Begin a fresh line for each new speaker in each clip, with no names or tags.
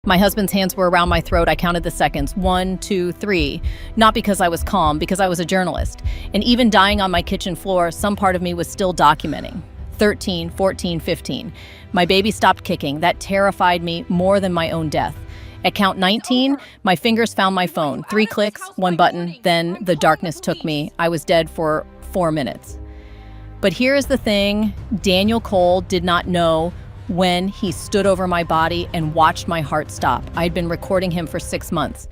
My husband's hands were around my throat. I counted the seconds. 1, 2, 3. Not because I was calm, because I was a journalist. And even dying on my kitchen floor, some part of me was still documenting. 13, 14, 15. My baby stopped kicking. That terrified me more than my own death. At count 19, my fingers found my phone. 3 clicks, 1 button, then the darkness took me. I was dead for 4 minutes. But here is the thing, Daniel Cole did not know when he stood over my body and watched my heart stop. I'd been recording him for 6 months.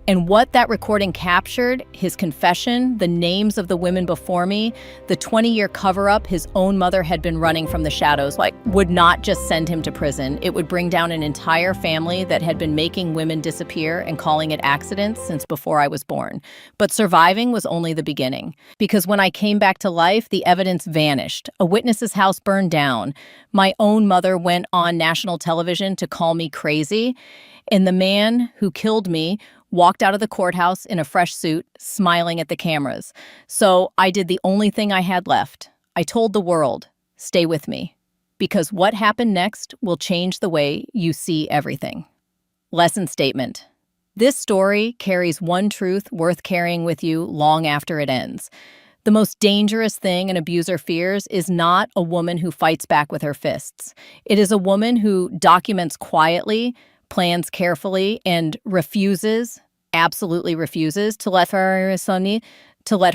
And what that recording captured, his confession, the names of the women before me, the 20-year cover-up his own mother had been running from the shadows, would not just send him to prison. It would bring down an entire family that had been making women disappear and calling it accidents since before I was born. But surviving was only the beginning. Because when I came back to life, the evidence vanished. A witness's house burned down. My own mother went on national television to call me crazy. And the man who killed me walked out of the courthouse in a fresh suit, smiling at the cameras. So I did the only thing I had left. I told the world, stay with me, because what happened next will change the way you see everything. Lesson statement. This story carries one truth worth carrying with you long after it ends. The most dangerous thing an abuser fears is not a woman who fights back with her fists. It is a woman who documents quietly, plans carefully, and absolutely refuses, to let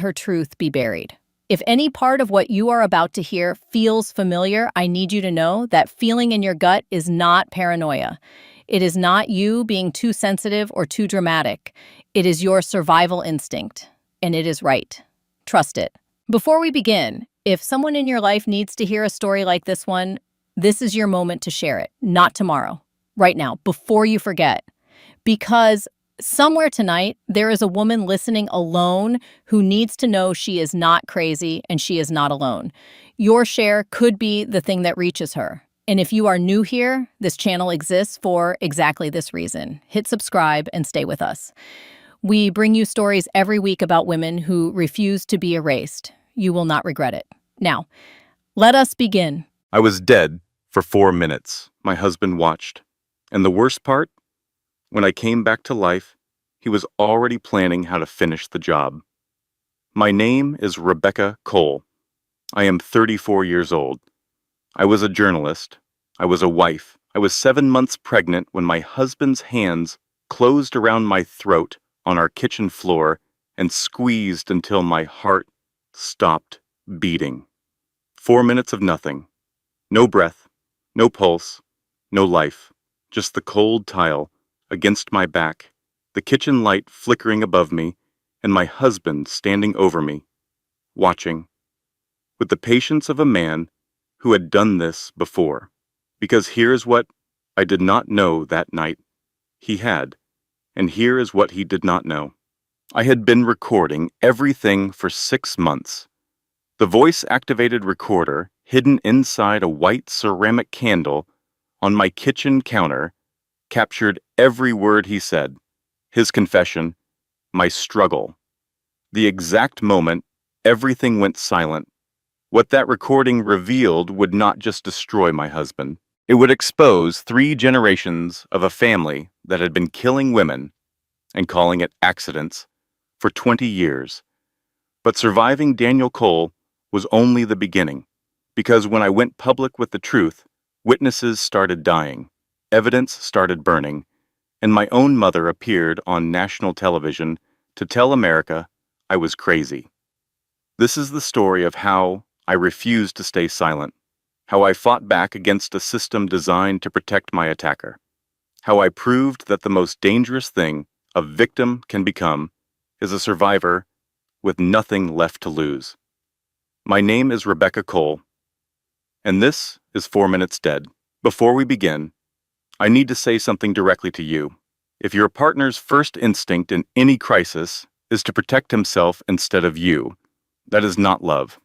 her truth be buried. If any part of what you are about to hear feels familiar, I need you to know that feeling in your gut is not paranoia. It is not you being too sensitive or too dramatic. It is your survival instinct, and it is right. Trust it. Before we begin, if someone in your life needs to hear a story like this one, this is your moment to share it, not tomorrow. Right now, before you forget. Because somewhere tonight, there is a woman listening alone who needs to know she is not crazy and she is not alone. Your share could be the thing that reaches her. And if you are new here, this channel exists for exactly this reason. Hit subscribe and stay with us. We bring you stories every week about women who refuse to be erased. You will not regret it. Now, let us begin.
I was dead for 4 minutes. My husband watched. And the worst part? When I came back to life, he was already planning how to finish the job. My name is Rebecca Cole. I am 34 years old. I was a journalist. I was a wife. I was 7 months pregnant when my husband's hands closed around my throat on our kitchen floor and squeezed until my heart stopped beating. 4 minutes of nothing. No breath, no pulse, no life. Just the cold tile against my back, the kitchen light flickering above me, and my husband standing over me, watching, with the patience of a man who had done this before. Because here is what I did not know that night. He had, and here is what he did not know. I had been recording everything for 6 months. The voice-activated recorder, hidden inside a white ceramic candle, on my kitchen counter, captured every word he said, his confession, my struggle. The exact moment everything went silent, what that recording revealed would not just destroy my husband. It would expose 3 generations of a family that had been killing women and calling it accidents for 20 years. But surviving Daniel Cole was only the beginning, because when I went public with the truth, witnesses started dying, evidence started burning, and my own mother appeared on national television to tell America I was crazy. This is the story of how I refused to stay silent, how I fought back against a system designed to protect my attacker, how I proved that the most dangerous thing a victim can become is a survivor with nothing left to lose. My name is Rebecca Cole, and this is 4 Minutes Dead. Before we begin, I need to say something directly to you. If your partner's first instinct in any crisis is to protect himself instead of you, that is not love.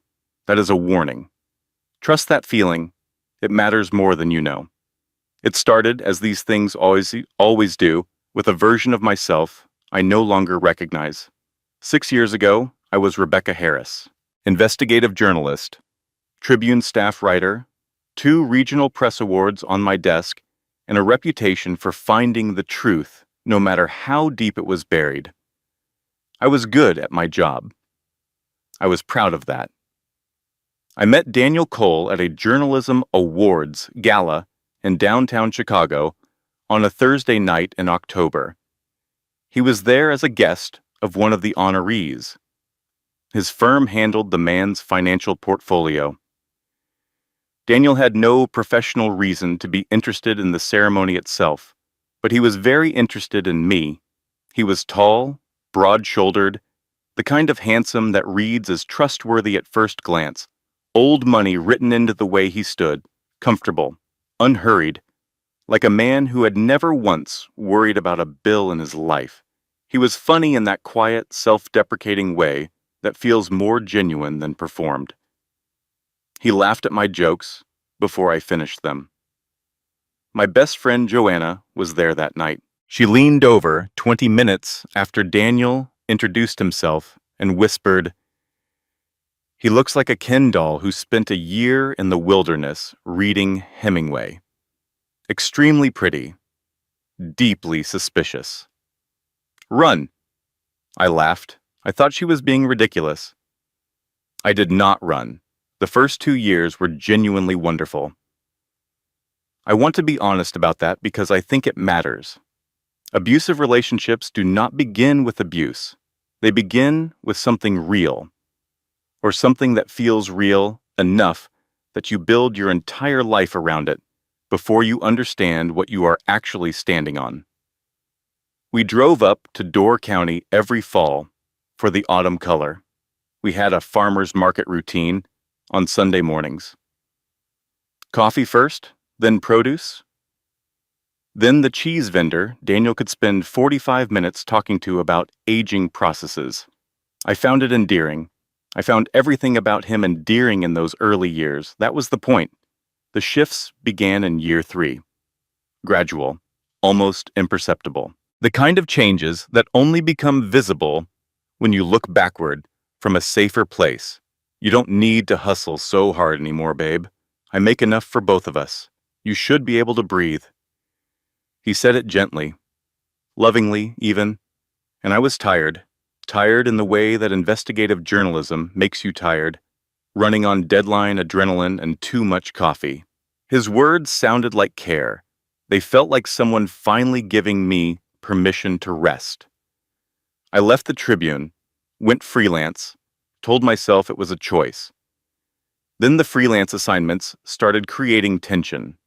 That is a warning. Trust that feeling. It matters more than you know. It started, as these things always do, with a version of myself I no longer recognize. 6 years ago, I was Rebecca Harris, investigative journalist, Tribune staff writer, 2 regional press awards on my desk, and a reputation for finding the truth, no matter how deep it was buried. I was good at my job. I was proud of that. I met Daniel Cole at a Journalism Awards gala in downtown Chicago on a Thursday night in October. He was there as a guest of one of the honorees. His firm handled the man's financial portfolio. Daniel had no professional reason to be interested in the ceremony itself, but he was very interested in me. He was tall, broad-shouldered, the kind of handsome that reads as trustworthy at first glance, old money written into the way he stood, comfortable, unhurried, like a man who had never once worried about a bill in his life. He was funny in that quiet, self-deprecating way that feels more genuine than performed. He laughed at my jokes before I finished them. My best friend Joanna was there that night. She leaned over 20 minutes after Daniel introduced himself and whispered, "He looks like a Ken doll who spent a year in the wilderness reading Hemingway. Extremely pretty, deeply suspicious." "Run!" I laughed. I thought she was being ridiculous. I did not run. The first 2 years were genuinely wonderful. I want to be honest about that because I think it matters. Abusive relationships do not begin with abuse. They begin with something real, or something that feels real enough that you build your entire life around it before you understand what you are actually standing on. We drove up to Door County every fall for the autumn color. We had a farmer's market routine on Sunday mornings. Coffee first, then produce, then the cheese vendor Daniel could spend 45 minutes talking to about aging processes. I found it endearing. I found everything about him endearing in those early years. That was the point. The shifts began in year 3. Gradual, almost imperceptible. The kind of changes that only become visible when you look backward from a safer place. "You don't need to hustle so hard anymore, babe. I make enough for both of us. You should be able to breathe." He said it gently, lovingly even, and I was tired. Tired in the way that investigative journalism makes you tired, running on deadline adrenaline and too much coffee. His words sounded like care. They felt like someone finally giving me permission to rest. I left the Tribune, went freelance, told myself it was a choice. Then the freelance assignments started creating tension.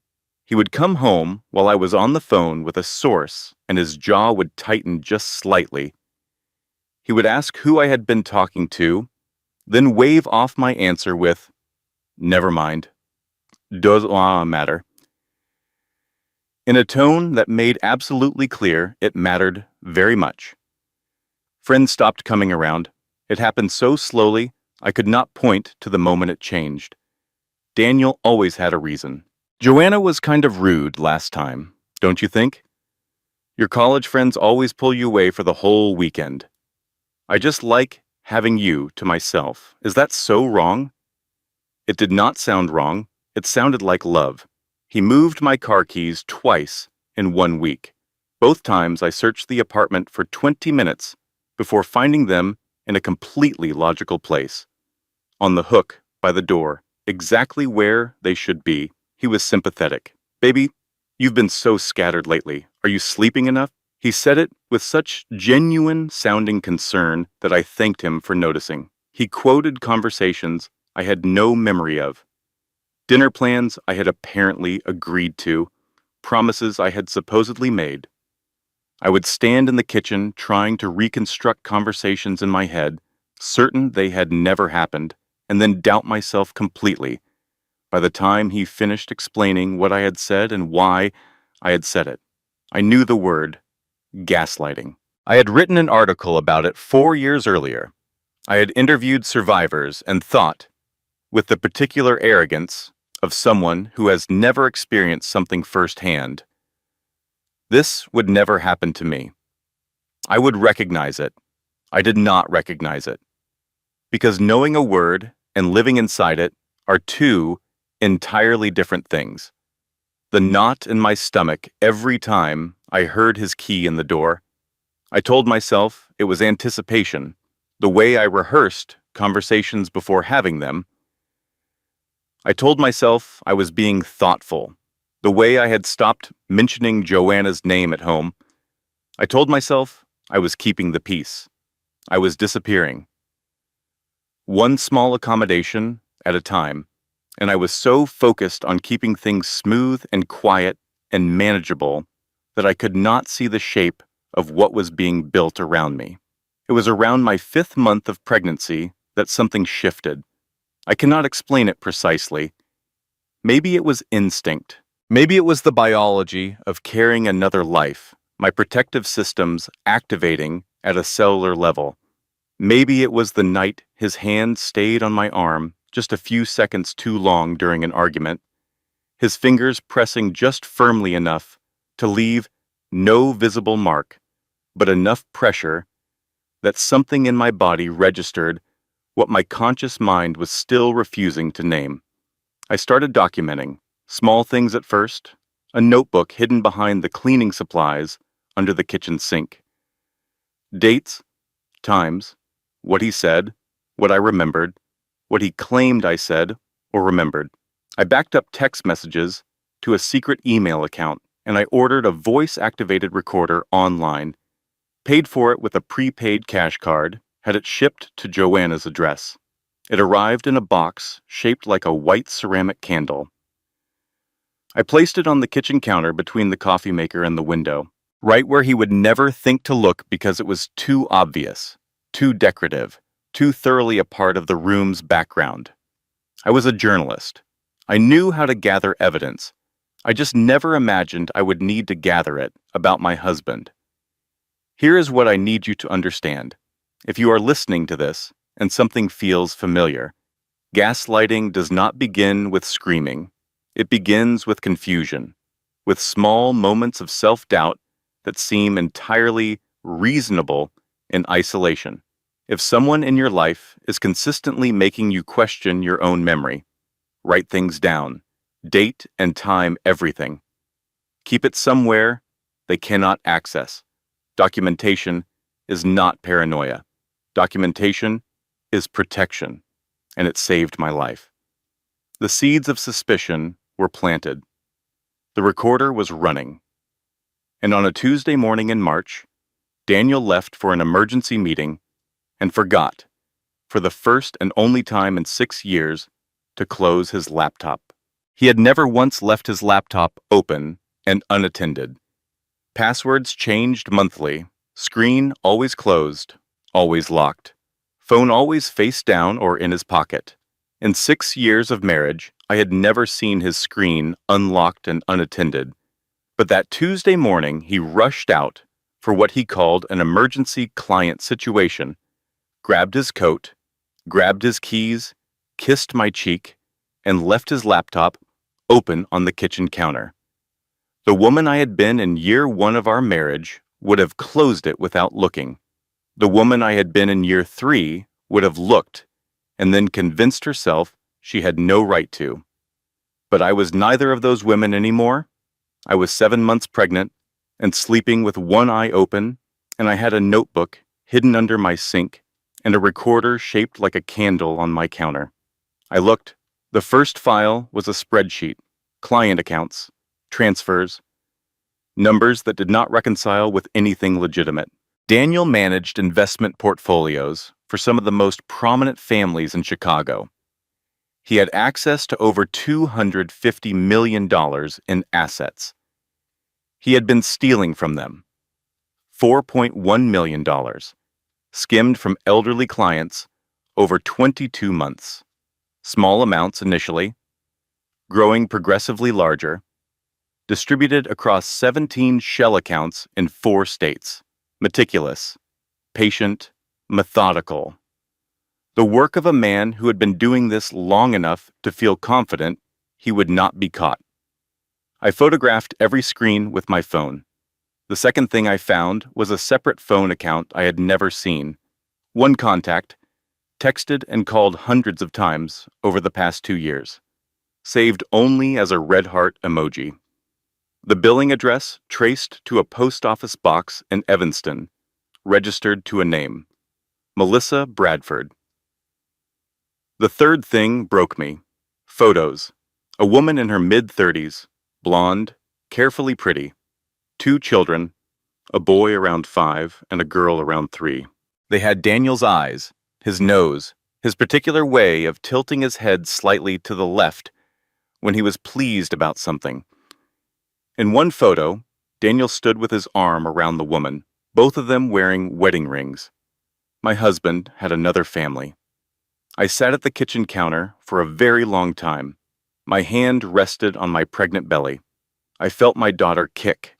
He would come home while I was on the phone with a source, and his jaw would tighten just slightly. He would ask who I had been talking to, then wave off my answer with, "Never mind. Doesn't matter." In a tone that made absolutely clear it mattered very much. Friends stopped coming around. It happened so slowly, I could not point to the moment it changed. Daniel always had a reason. "Joanna was kind of rude last time, don't you think? Your college friends always pull you away for the whole weekend. I just like having you to myself. Is that so wrong?" It did not sound wrong. It sounded like love. He moved my car keys twice in 1 week. Both times I searched the apartment for 20 minutes before finding them in a completely logical place. On the hook by the door, exactly where they should be. He was sympathetic. "Baby, you've been so scattered lately. Are you sleeping enough?" He said it with such genuine-sounding concern that I thanked him for noticing. He quoted conversations I had no memory of. Dinner plans I had apparently agreed to. Promises I had supposedly made. I would stand in the kitchen trying to reconstruct conversations in my head, certain they had never happened, and then doubt myself completely. By the time he finished explaining what I had said and why I had said it, I knew the word gaslighting. I had written an article about it 4 years earlier. I had interviewed survivors and thought, with the particular arrogance of someone who has never experienced something firsthand, this would never happen to me. I would recognize it. I did not recognize it. Because knowing a word and living inside it are two entirely different things. the knot in my stomach every time I heard his key in the door. I told myself it was anticipation, the way I rehearsed conversations before having them. I told myself I was being thoughtful, the way I had stopped mentioning Joanna's name at home. I told myself I was keeping the peace. I was disappearing. One small accommodation at a time, and I was so focused on keeping things smooth and quiet and manageable that I could not see the shape of what was being built around me. It was around my 5th month of pregnancy that something shifted. I cannot explain it precisely. Maybe it was instinct. Maybe it was the biology of carrying another life, my protective systems activating at a cellular level. Maybe it was the night his hand stayed on my arm just a few seconds too long during an argument, his fingers pressing just firmly enough to leave no visible mark, but enough pressure that something in my body registered what my conscious mind was still refusing to name. I started documenting, small things at first, a notebook hidden behind the cleaning supplies under the kitchen sink. Dates, times, what he said, what I remembered, what he claimed I said or remembered. I backed up text messages to a secret email account, and I ordered a voice-activated recorder online, paid for it with a prepaid cash card, had it shipped to Joanna's address. It arrived in a box shaped like a white ceramic candle. I placed it on the kitchen counter between the coffee maker and the window, right where he would never think to look because it was too obvious, too decorative, too thoroughly a part of the room's background. I was a journalist. I knew how to gather evidence. I just never imagined I would need to gather it about my husband. Here is what I need you to understand. If you are listening to this and something feels familiar, gaslighting does not begin with screaming. It begins with confusion, with small moments of self-doubt that seem entirely reasonable in isolation. If someone in your life is consistently making you question your own memory, write things down, date and time everything. Keep it somewhere they cannot access. Documentation is not paranoia. Documentation is protection, and it saved my life. The seeds of suspicion were planted. The recorder was running. And on a Tuesday morning in March, Daniel left for an emergency meeting and forgot, for the first and only time in 6 years, to close his laptop. He had never once left his laptop open and unattended. Passwords changed monthly, screen always closed, always locked, phone always face down or in his pocket. In 6 years of marriage, I had never seen his screen unlocked and unattended. But that Tuesday morning, he rushed out for what he called an emergency client situation, grabbed his coat, grabbed his keys, kissed my cheek, and left his laptop open on the kitchen counter. The woman I had been in year 1 of our marriage would have closed it without looking. The woman I had been in year 3 would have looked and then convinced herself she had no right to. But I was neither of those women anymore. I was 7 months pregnant and sleeping with one eye open, and I had a notebook hidden under my sink and a recorder shaped like a candle on my counter. I looked. The first file was a spreadsheet, client accounts, transfers, numbers that did not reconcile with anything legitimate. Daniel managed investment portfolios for some of the most prominent families in Chicago. He had access to over $250 million in assets. He had been stealing from them. $4.1 million, skimmed from elderly clients over 22 months. Small amounts initially, growing progressively larger, distributed across 17 shell accounts in 4 states. Meticulous, patient, methodical. The work of a man who had been doing this long enough to feel confident he would not be caught. I photographed every screen with my phone. The second thing I found was a separate phone account I had never seen. One contact, texted and called hundreds of times over the past 2 years, saved only as a red heart emoji. The billing address traced to a post office box in Evanston, registered to a name, Melissa Bradford. The third thing broke me. Photos. A woman in her mid-30s, blonde, carefully pretty. Two children, a boy around 5 and a girl around 3. They had Daniel's eyes, his nose, his particular way of tilting his head slightly to the left when he was pleased about something. In one photo, Daniel stood with his arm around the woman, both of them wearing wedding rings. My husband had another family. I sat at the kitchen counter for a very long time. My hand rested on my pregnant belly. I felt my daughter kick,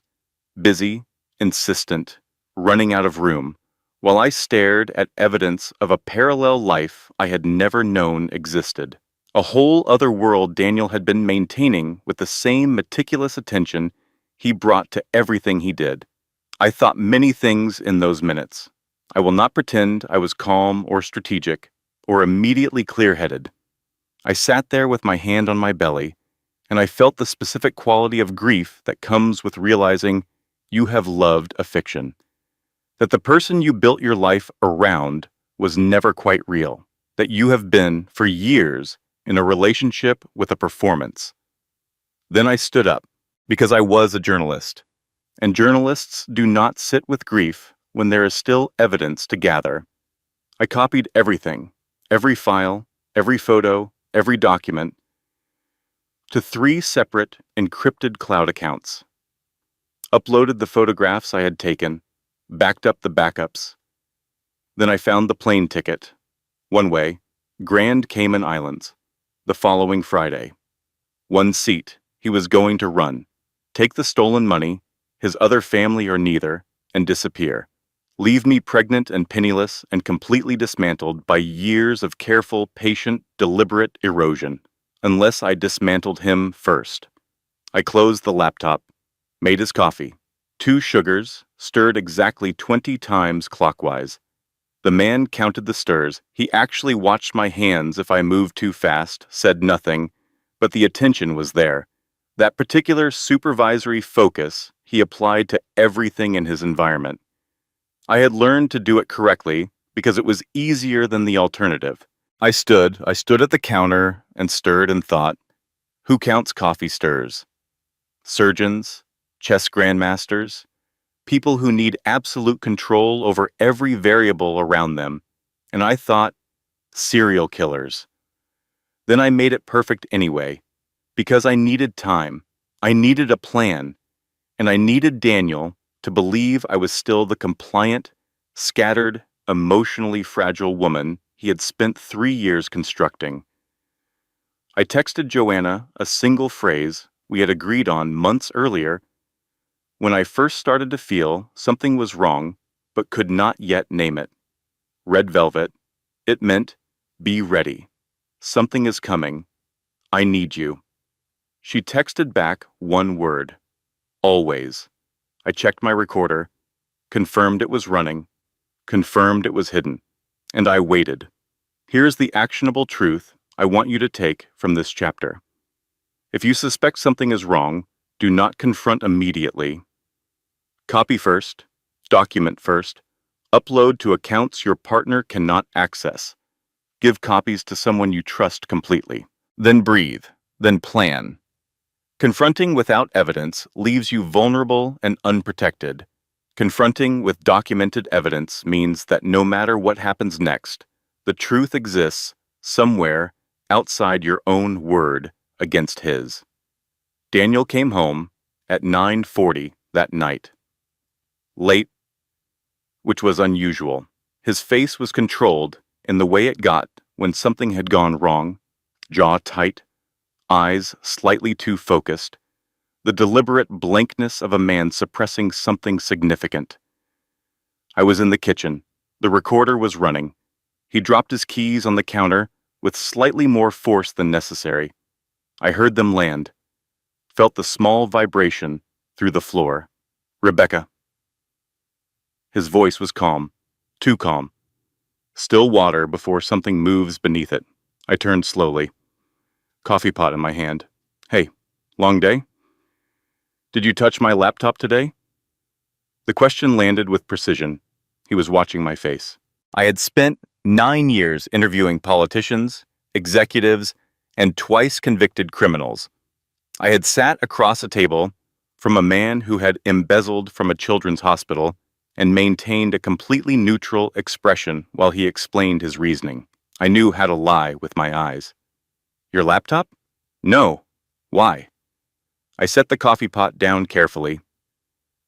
busy, insistent, running out of room, while I stared at evidence of a parallel life I had never known existed. A whole other world Daniel had been maintaining with the same meticulous attention he brought to everything he did. I thought many things in those minutes. I will not pretend I was calm or strategic or immediately clear-headed. I sat there with my hand on my belly, and I felt the specific quality of grief that comes with realizing you have loved a fiction, that the person you built your life around was never quite real, that you have been, for years, in a relationship with a performance. Then I stood up, because I was a journalist, and journalists do not sit with grief when there is still evidence to gather. I copied everything, every file, every photo, every document, to 3 separate encrypted cloud accounts. Uploaded the photographs I had taken, backed up the backups. Then I found the plane ticket, one way, Grand Cayman Islands, the following Friday. 1 seat, he was going to run, take the stolen money, his other family or neither, and disappear. Leave me pregnant and penniless and completely dismantled by years of careful, patient, deliberate erosion, unless I dismantled him first. I closed the laptop, made his coffee. 2 sugars, stirred exactly 20 times clockwise. The man counted the stirs. He actually watched my hands if I moved too fast, said nothing, but the attention was there. That particular supervisory focus he applied to everything in his environment. I had learned to do it correctly because it was easier than the alternative. I stood at the counter and stirred and thought, who counts coffee stirs? Surgeons, chess grandmasters, people who need absolute control over every variable around them. And I thought, serial killers. Then I made it perfect anyway, because I needed time, I needed a plan, and I needed Daniel to believe I was still the compliant, scattered, emotionally fragile woman he had spent 3 years constructing. I texted Joanna a single phrase we had agreed on months earlier when I first started to feel something was wrong but could not yet name it. Red velvet. It meant, be ready. Something is coming. I need you. She texted back one word. Always. I checked my recorder, confirmed it was running, confirmed it was hidden, and I waited. Here's the actionable truth I want you to take from this chapter. If you suspect something is wrong, do not confront immediately. Copy first, document first, upload to accounts your partner cannot access. Give copies to someone you trust completely. Then breathe, then plan. Confronting without evidence leaves you vulnerable and unprotected. Confronting with documented evidence means that no matter what happens next, the truth exists somewhere outside your own word against his. Daniel came home at 9:40 that night. Late, which was unusual. His face was controlled in the way it got when something had gone wrong, jaw tight, eyes slightly too focused, the deliberate blankness of a man suppressing something significant. I was in the kitchen. The recorder was running. He dropped his keys on the counter with slightly more force than necessary. I heard them land, felt the small vibration through the floor. Rebecca. His voice was calm, too calm. Still water before something moves beneath it. I turned slowly. Coffee pot in my hand. Hey, long day? Did you touch my laptop today? The question landed with precision. He was watching my face. I had spent 9 years interviewing politicians, executives, and twice convicted criminals. I had sat across a table from a man who had embezzled from a children's hospital and maintained a completely neutral expression while he explained his reasoning. I knew how to lie with my eyes. Your laptop? No. Why? I set the coffee pot down carefully,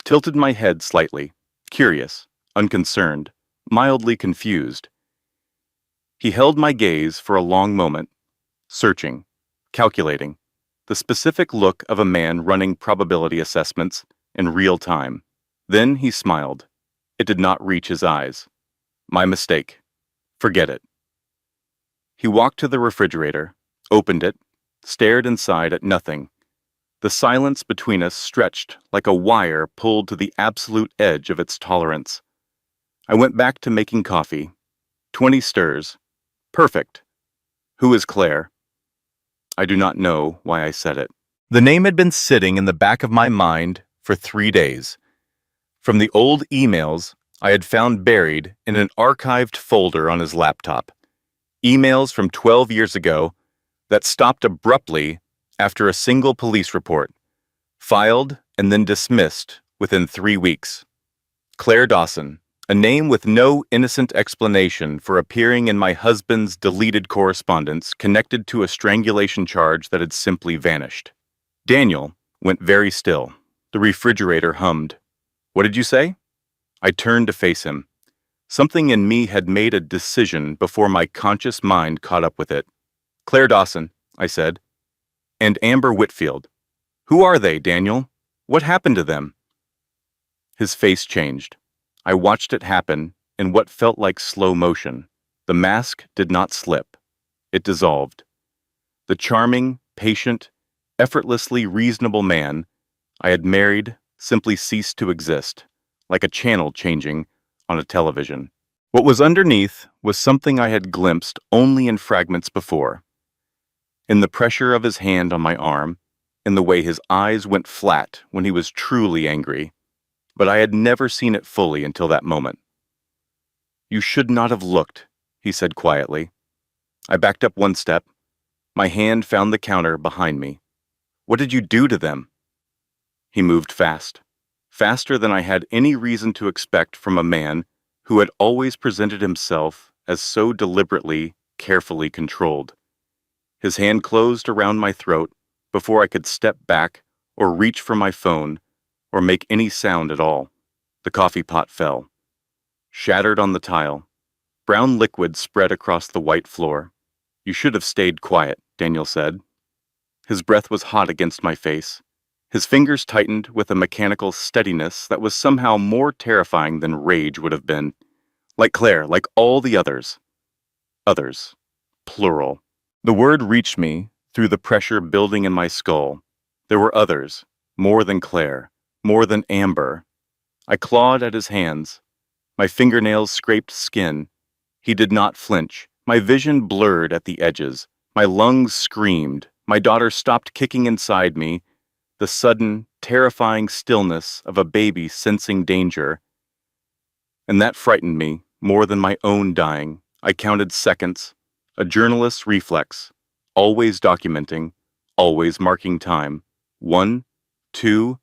tilted my head slightly, curious, unconcerned, mildly confused. He held my gaze for a long moment, searching, calculating, the specific look of a man running probability assessments in real time. Then he smiled. It did not reach his eyes. My mistake. Forget it. He walked to the refrigerator, opened it, stared inside at nothing. The silence between us stretched like a wire pulled to the absolute edge of its tolerance. I went back to making coffee. 20 stirs. Perfect. Who is Claire? I do not know why I said it. The name had been sitting in the back of my mind for 3 days. From the old emails I had found buried in an archived folder on his laptop. Emails from 12 years ago that stopped abruptly after a single police report, filed and then dismissed within 3 weeks. Claire Dawson, a name with no innocent explanation for appearing in my husband's deleted correspondence connected to a strangulation charge that had simply vanished. Daniel went very still. The refrigerator hummed. What did you say? I turned to face him. Something in me had made a decision before my conscious mind caught up with it. Claire Dawson, I said. And Amber Whitfield. Who are they, Daniel? What happened to them? His face changed. I watched it happen in what felt like slow motion. The mask did not slip. It dissolved. The charming, patient, effortlessly reasonable man I had married simply ceased to exist, like a channel changing on a television. What was underneath was something I had glimpsed only in fragments before. In the pressure of his hand on my arm, in the way his eyes went flat when he was truly angry, but I had never seen it fully until that moment. You should not have looked, he said quietly. I backed up one step. My hand found the counter behind me. What did you do to them? He moved fast, faster than I had any reason to expect from a man who had always presented himself as so deliberately, carefully controlled. His hand closed around my throat before I could step back or reach for my phone or make any sound at all. The coffee pot fell, shattered on the tile. Brown liquid spread across the white floor. You should have stayed quiet, Daniel said. His breath was hot against my face. His fingers tightened with a mechanical steadiness that was somehow more terrifying than rage would have been. Like Claire, like all the others. Others. Plural. The word reached me through the pressure building in my skull. There were others, more than Claire, more than Amber. I clawed at his hands. My fingernails scraped skin. He did not flinch. My vision blurred at the edges. My lungs screamed. My daughter stopped kicking inside me. The sudden, terrifying stillness of a baby sensing danger. And that frightened me more than my own dying. I counted seconds, a journalist's reflex, always documenting, always marking time. 1, 2,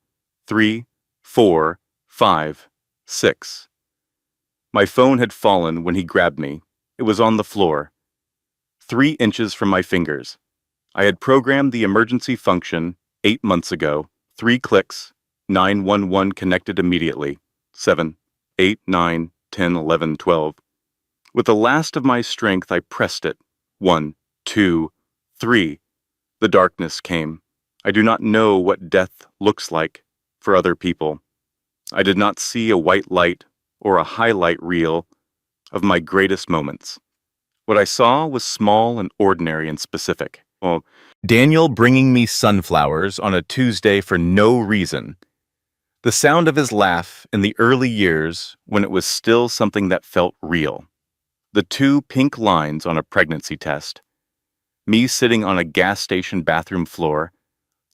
3, 4, 5, 6. My phone had fallen when he grabbed me. It was on the floor, 3 inches from my fingers. I had programmed the emergency function 8 months ago. 3 clicks, 911 connected immediately. 7, 8, 9, 10, 11, 12. With the last of my strength, I pressed it. 1, 2, 3. The darkness came. I do not know what death looks like for other people. I did not see a white light or a highlight reel of my greatest moments. What I saw was small and ordinary and specific. Well, Daniel bringing me sunflowers on a Tuesday for no reason. The sound of his laugh in the early years when it was still something that felt real. The 2 pink lines on a pregnancy test. Me sitting on a gas station bathroom floor,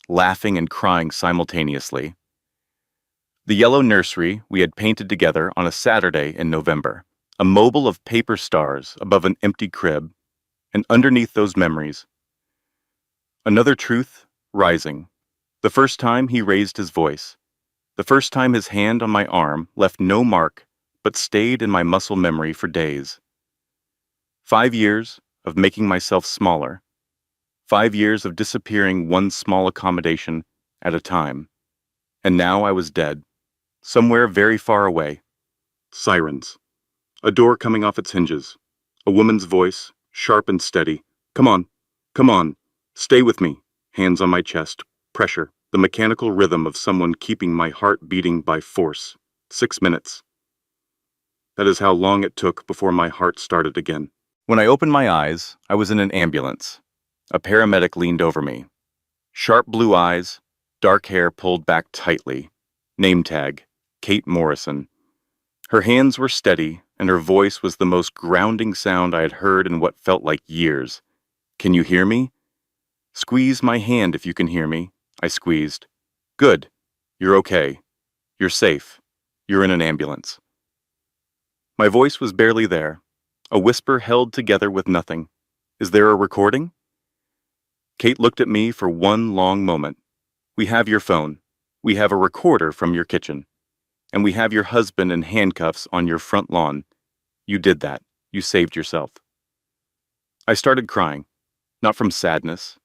laughing and crying simultaneously. The yellow nursery we had painted together on a Saturday in November, a mobile of paper stars above an empty crib, and underneath those memories, another truth rising. The first time he raised his voice, the first time his hand on my arm left no mark but stayed in my muscle memory for days. 5 years of making myself smaller, 5 years of disappearing one small accommodation at a time, and now I was dead, somewhere very far away. Sirens. A door coming off its hinges. A woman's voice, sharp and steady. Come on, come on, stay with me. Hands on my chest, pressure, the mechanical rhythm of someone keeping my heart beating by force. 6 minutes. That is how long it took before my heart started again. When I opened my eyes, I was in an ambulance. A paramedic leaned over me. Sharp blue eyes, dark hair pulled back tightly. Name tag, Kate Morrison. Her hands were steady, and her voice was the most grounding sound I had heard in what felt like years. Can you hear me? Squeeze my hand if you can hear me. I squeezed. Good. You're okay. You're safe. You're in an ambulance. My voice was barely there, a whisper held together with nothing. Is there a recording? Kate looked at me for one long moment. We have your phone. We have a recorder from your kitchen. And we have your husband in handcuffs on your front lawn. You did that. You saved yourself. I started crying, not from sadness,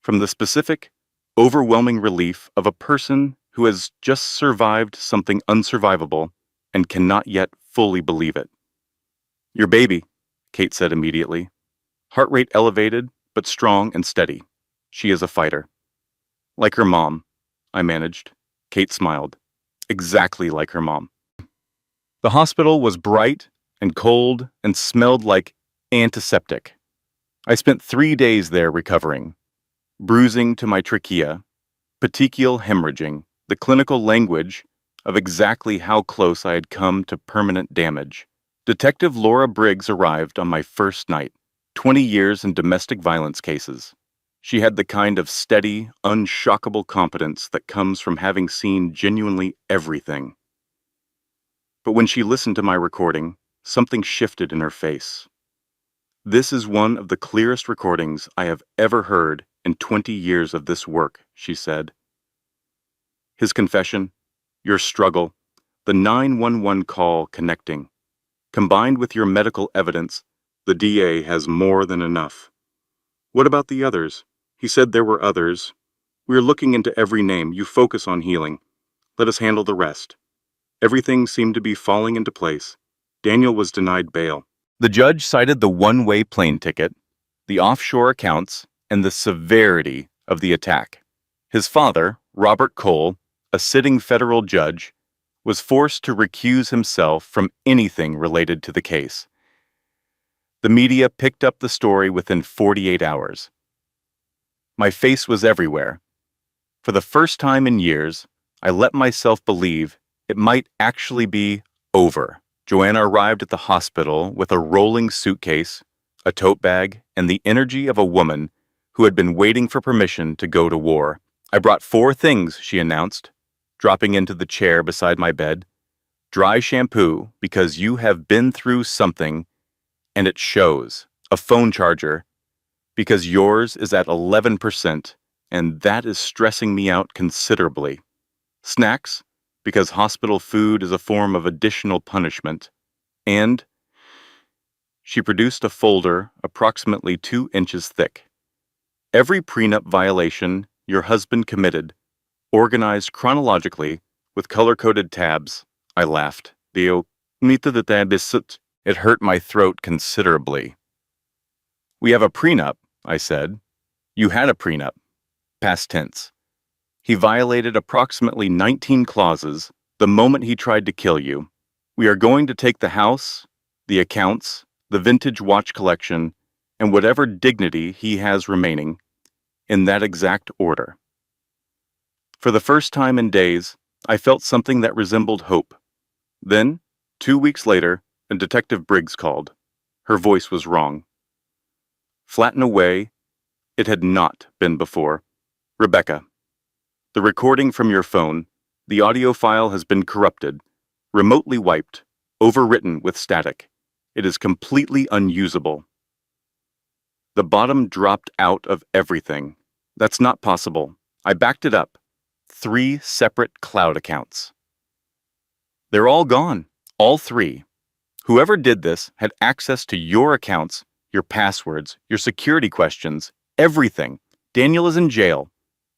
from the specific, overwhelming relief of a person who has just survived something unsurvivable and cannot yet fully believe it. Your baby, Kate said immediately. Heart rate elevated, but strong and steady. She is a fighter. Like her mom, I managed. Kate smiled. Exactly like her mom. The hospital was bright and cold and smelled like antiseptic. I spent 3 days there recovering. Bruising to my trachea, petechial hemorrhaging, the clinical language of exactly how close I had come to permanent damage. Detective Laura Briggs arrived on my first night, 20 years in domestic violence cases. She had the kind of steady, unshockable competence that comes from having seen genuinely everything. But when she listened to my recording, something shifted in her face. This is one of the clearest recordings I have ever heard in 20 years of this work, she said. His confession, your struggle, the 911 call connecting. Combined with your medical evidence, the DA has more than enough. What about the others? He said there were others. We are looking into every name. You focus on healing. Let us handle the rest. Everything seemed to be falling into place. Daniel was denied bail. The judge cited the one-way plane ticket, the offshore accounts, and the severity of the attack. His father, Robert Cole, a sitting federal judge, was forced to recuse himself from anything related to the case. The media picked up the story within 48 hours. My face was everywhere. For the first time in years, I let myself believe it might actually be over. Joanna arrived at the hospital with a rolling suitcase, a tote bag, and the energy of a woman who had been waiting for permission to go to war. I brought 4 things, she announced, dropping into the chair beside my bed. Dry shampoo, because you have been through something, and it shows. A phone charger, because yours is at 11%, and that is stressing me out considerably. Snacks, because hospital food is a form of additional punishment. And she produced a folder approximately 2 inches thick. Every prenup violation your husband committed, organized chronologically with color-coded tabs. I laughed. It hurt my throat considerably. We have a prenup, I said. You had a prenup. Past tense. He violated approximately 19 clauses the moment he tried to kill you. We are going to take the house, the accounts, the vintage watch collection, and whatever dignity he has remaining, in that exact order. For the first time in days, I felt something that resembled hope. Then, 2 weeks later, Detective Briggs called. Her voice was wrong. Flat and away, it had not been before. Rebecca, the recording from your phone, The audio file has been corrupted, remotely wiped, overwritten with static. It is completely unusable. The bottom dropped out of everything. That's not possible. I backed it up. 3 separate cloud accounts. They're all gone. All 3. Whoever did this had access to your accounts, your passwords, your security questions, everything. Daniel is in jail.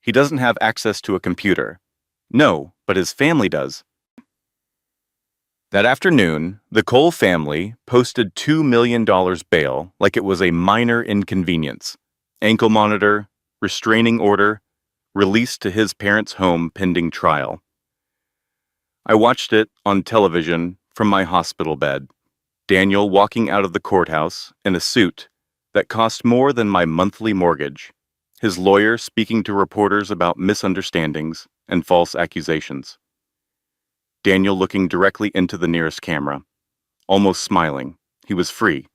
He doesn't have access to a computer. No, but his family does. That afternoon, the Cole family posted $2 million bail like it was a minor inconvenience. Ankle monitor, restraining order, released to his parents' home pending trial. I watched it on television from my hospital bed. Daniel walking out of the courthouse in a suit that cost more than my monthly mortgage. His lawyer speaking to reporters about misunderstandings and false accusations. Daniel looking directly into the nearest camera, almost smiling. He was free.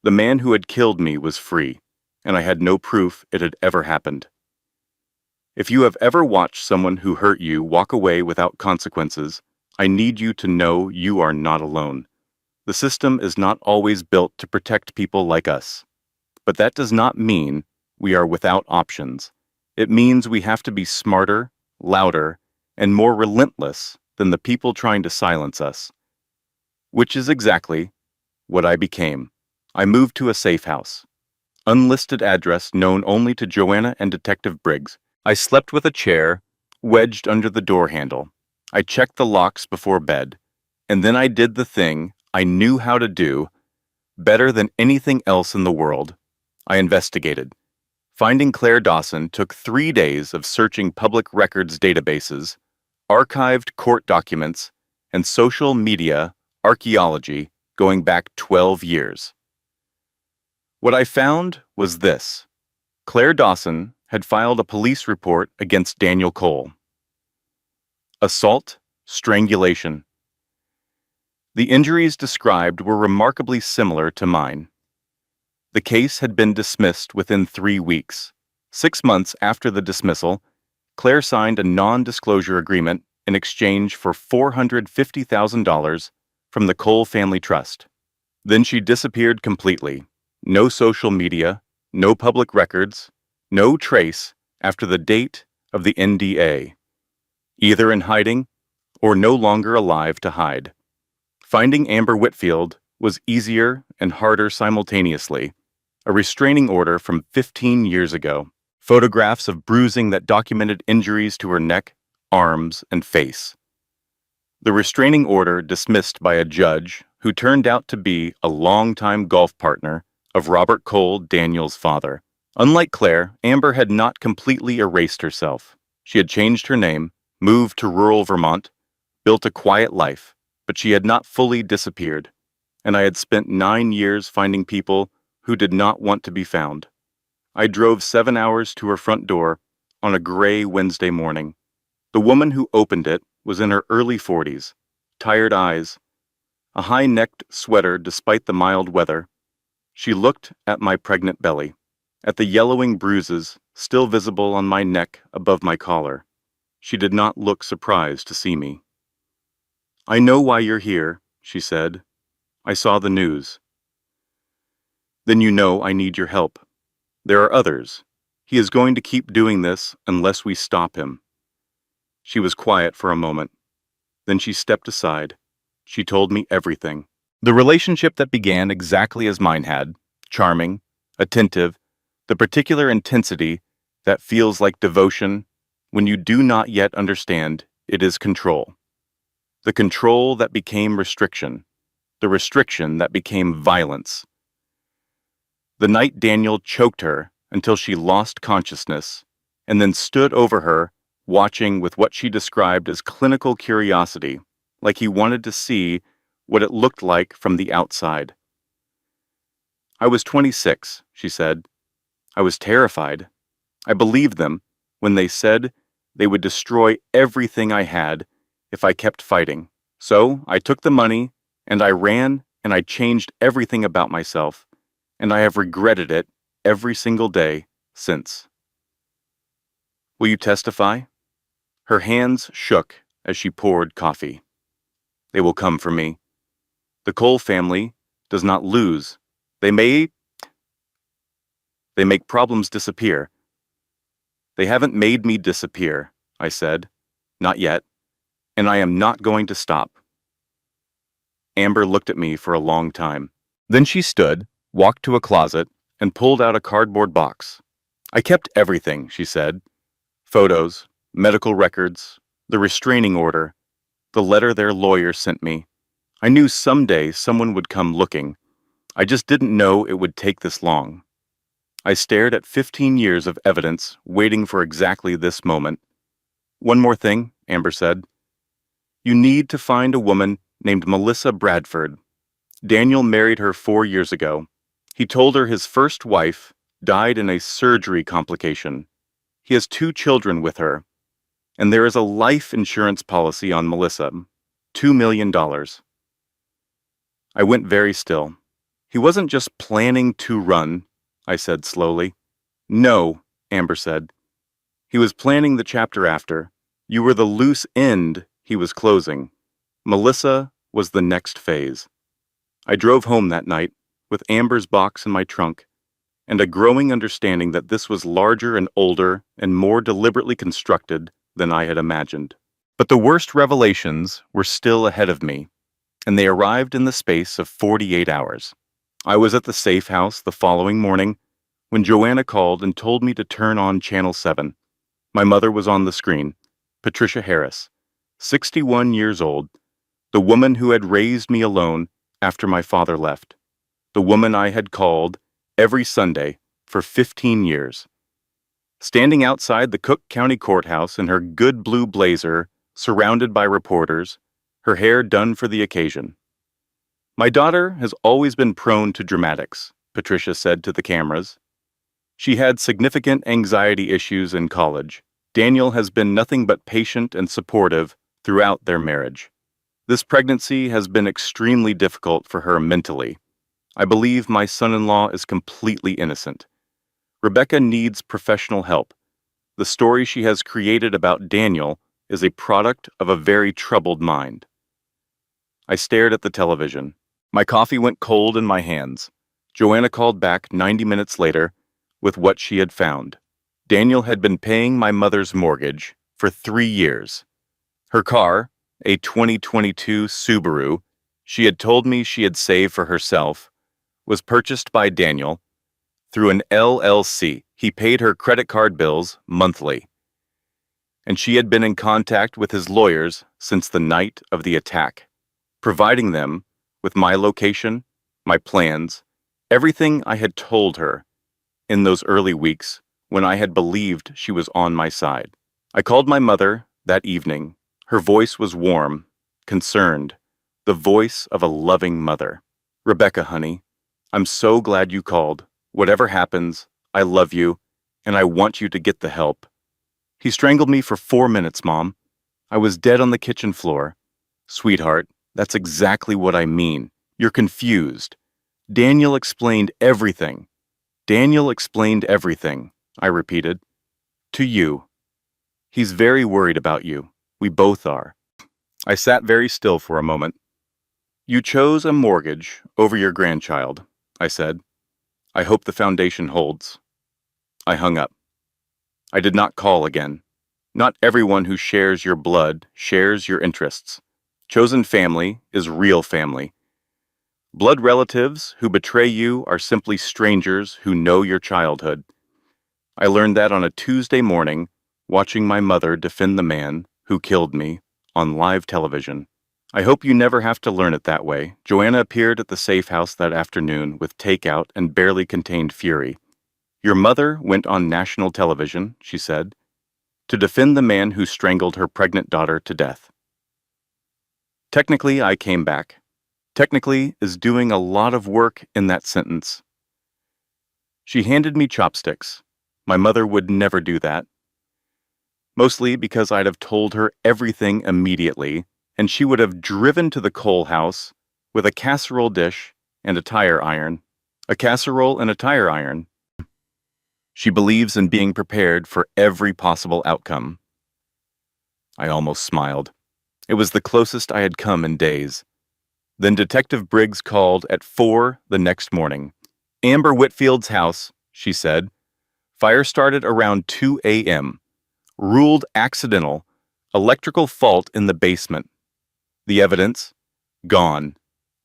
The man who had killed me was free, and I had no proof it had ever happened. If you have ever watched someone who hurt you walk away without consequences, I need you to know you are not alone. The system is not always built to protect people like us. But that does not mean we are without options. It means we have to be smarter, louder, and more relentless than the people trying to silence us. Which is exactly what I became. I moved to a safe house. Unlisted address known only to Joanna and Detective Briggs. I slept with a chair wedged under the door handle. I checked the locks before bed. And then I did the thing I knew how to do better than anything else in the world. I investigated. Finding Claire Dawson took 3 days of searching public records databases, archived court documents, and social media archaeology going back 12 years. What I found was this. Claire Dawson had filed a police report against Daniel Cole. Assault, strangulation. The injuries described were remarkably similar to mine. The case had been dismissed within 3 weeks. 6 months after the dismissal, Claire signed a non-disclosure agreement in exchange for $450,000 from the Cole Family Trust. Then she disappeared completely. No social media, no public records, no trace after the date of the NDA. Either in hiding or no longer alive to hide. Finding Amber Whitfield was easier and harder simultaneously. A restraining order from 15 years ago. Photographs of bruising that documented injuries to her neck, arms, and face. The restraining order dismissed by a judge who turned out to be a longtime golf partner of Robert Cole, Daniel's father. Unlike Claire, Amber had not completely erased herself. She had changed her name, moved to rural Vermont, built a quiet life, but she had not fully disappeared. And I had spent 9 years finding people who did not want to be found. I drove 7 hours to her front door on a gray Wednesday morning. The woman who opened it was in her early 40s, tired eyes, a high-necked sweater despite the mild weather. She looked at my pregnant belly, at the yellowing bruises still visible on my neck above my collar. She did not look surprised to see me. "I know why you're here," she said. "I saw the news." "Then you know I need your help. There are others. He is going to keep doing this unless we stop him." She was quiet for a moment. Then she stepped aside. She told me everything. The relationship that began exactly as mine had, charming, attentive, the particular intensity that feels like devotion when you do not yet understand it is control. The control that became restriction. The restriction that became violence. The night Daniel choked her until she lost consciousness, and then stood over her, watching with what she described as clinical curiosity, like he wanted to see what it looked like from the outside. "I was 26, she said. "I was terrified. I believed them when they said they would destroy everything I had if I kept fighting. So I took the money, and I ran, and I changed everything about myself. And I have regretted it every single day since." "Will you testify?" Her hands shook as she poured coffee. They will come for me. The Cole family does not lose. They make problems disappear. They haven't made me disappear, I said. Not yet. And I am not going to stop. Amber looked at me for a long time. Then she stood, walked to a closet, and pulled out a cardboard box. I kept everything, she said. Photos, medical records, the restraining order, the letter their lawyer sent me. I knew someday someone would come looking. I just didn't know it would take this long. I stared at 15 years of evidence, waiting for exactly this moment. One more thing, Amber said. You need to find a woman named Melissa Bradford. Daniel married her 4 years ago. He told her his first wife died in a surgery complication. He has 2 children with her, and there is a life insurance policy on Melissa, $2 million. I went very still. He wasn't just planning to run, I said slowly. No, Amber said. He was planning the chapter after. You were the loose end he was closing. Melissa was the next phase. I drove home that night with Amber's box in my trunk and a growing understanding that this was larger and older and more deliberately constructed than I had imagined. But the worst revelations were still ahead of me, and they arrived in the space of 48 hours. I was at the safe house the following morning when Joanna called and told me to turn on Channel 7. My mother was on the screen, Patricia Harris, 61 years old, the woman who had raised me alone after my father left, the woman I had called every Sunday for 15 years. Standing outside the Cook County Courthouse in her good blue blazer, surrounded by reporters, her hair done for the occasion. My daughter has always been prone to dramatics, Patricia said to the cameras. She had significant anxiety issues in college. Daniel has been nothing but patient and supportive throughout their marriage. This pregnancy has been extremely difficult for her mentally. I believe my son-in-law is completely innocent. Rebecca needs professional help. The story she has created about Daniel is a product of a very troubled mind. I stared at the television. My coffee went cold in my hands. Joanna called back 90 minutes later with what she had found. Daniel had been paying my mother's mortgage for 3 years. Her car, a 2022 Subaru, she had told me she had saved for herself, was purchased by Daniel through an LLC. He paid her credit card bills monthly, and she had been in contact with his lawyers since the night of the attack, providing them with my location, my plans, everything I had told her in those early weeks when I had believed she was on my side. I called my mother that evening. Her voice was warm, concerned, the voice of a loving mother. Rebecca, honey, I'm so glad you called. Whatever happens, I love you, and I want you to get the help. He strangled me for 4 minutes, Mom. I was dead on the kitchen floor. Sweetheart, that's exactly what I mean. You're confused. Daniel explained everything. Daniel explained everything, I repeated. To you. He's very worried about you. We both are. I sat very still for a moment. You chose a mortgage over your grandchild, I said. I hope the foundation holds. I hung up. I did not call again. Not everyone who shares your blood shares your interests. Chosen family is real family. Blood relatives who betray you are simply strangers who know your childhood. I learned that on a Tuesday morning, watching my mother defend the man who killed me on live television. I hope you never have to learn it that way. Joanna appeared at the safe house that afternoon with takeout and barely contained fury. Your mother went on national television, she said, to defend the man who strangled her pregnant daughter to death. Technically, I came back. Technically is doing a lot of work in that sentence. She handed me chopsticks. My mother would never do that. Mostly because I'd have told her everything immediately, and she would have driven to the Cole house with a casserole dish and a tire iron. A casserole and a tire iron. She believes in being prepared for every possible outcome. I almost smiled. It was the closest I had come in days. Then Detective Briggs called at 4 the next morning. Amber Whitfield's house, she said. Fire started around 2 a.m. Ruled accidental. Electrical fault in the basement. The evidence? Gone.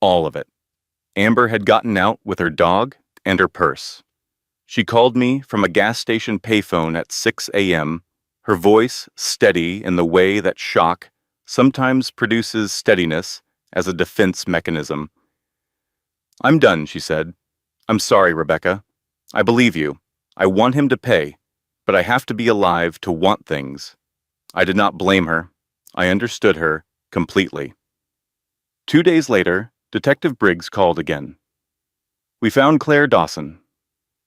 All of it. Amber had gotten out with her dog and her purse. She called me from a gas station payphone at 6 a.m., her voice steady in the way that shock sometimes produces steadiness as a defense mechanism. "I'm done," she said. "I'm sorry, Rebecca. I believe you. I want him to pay, but I have to be alive to want things." I did not blame her. I understood her completely. 2 days later, Detective Briggs called again. "We found Claire Dawson.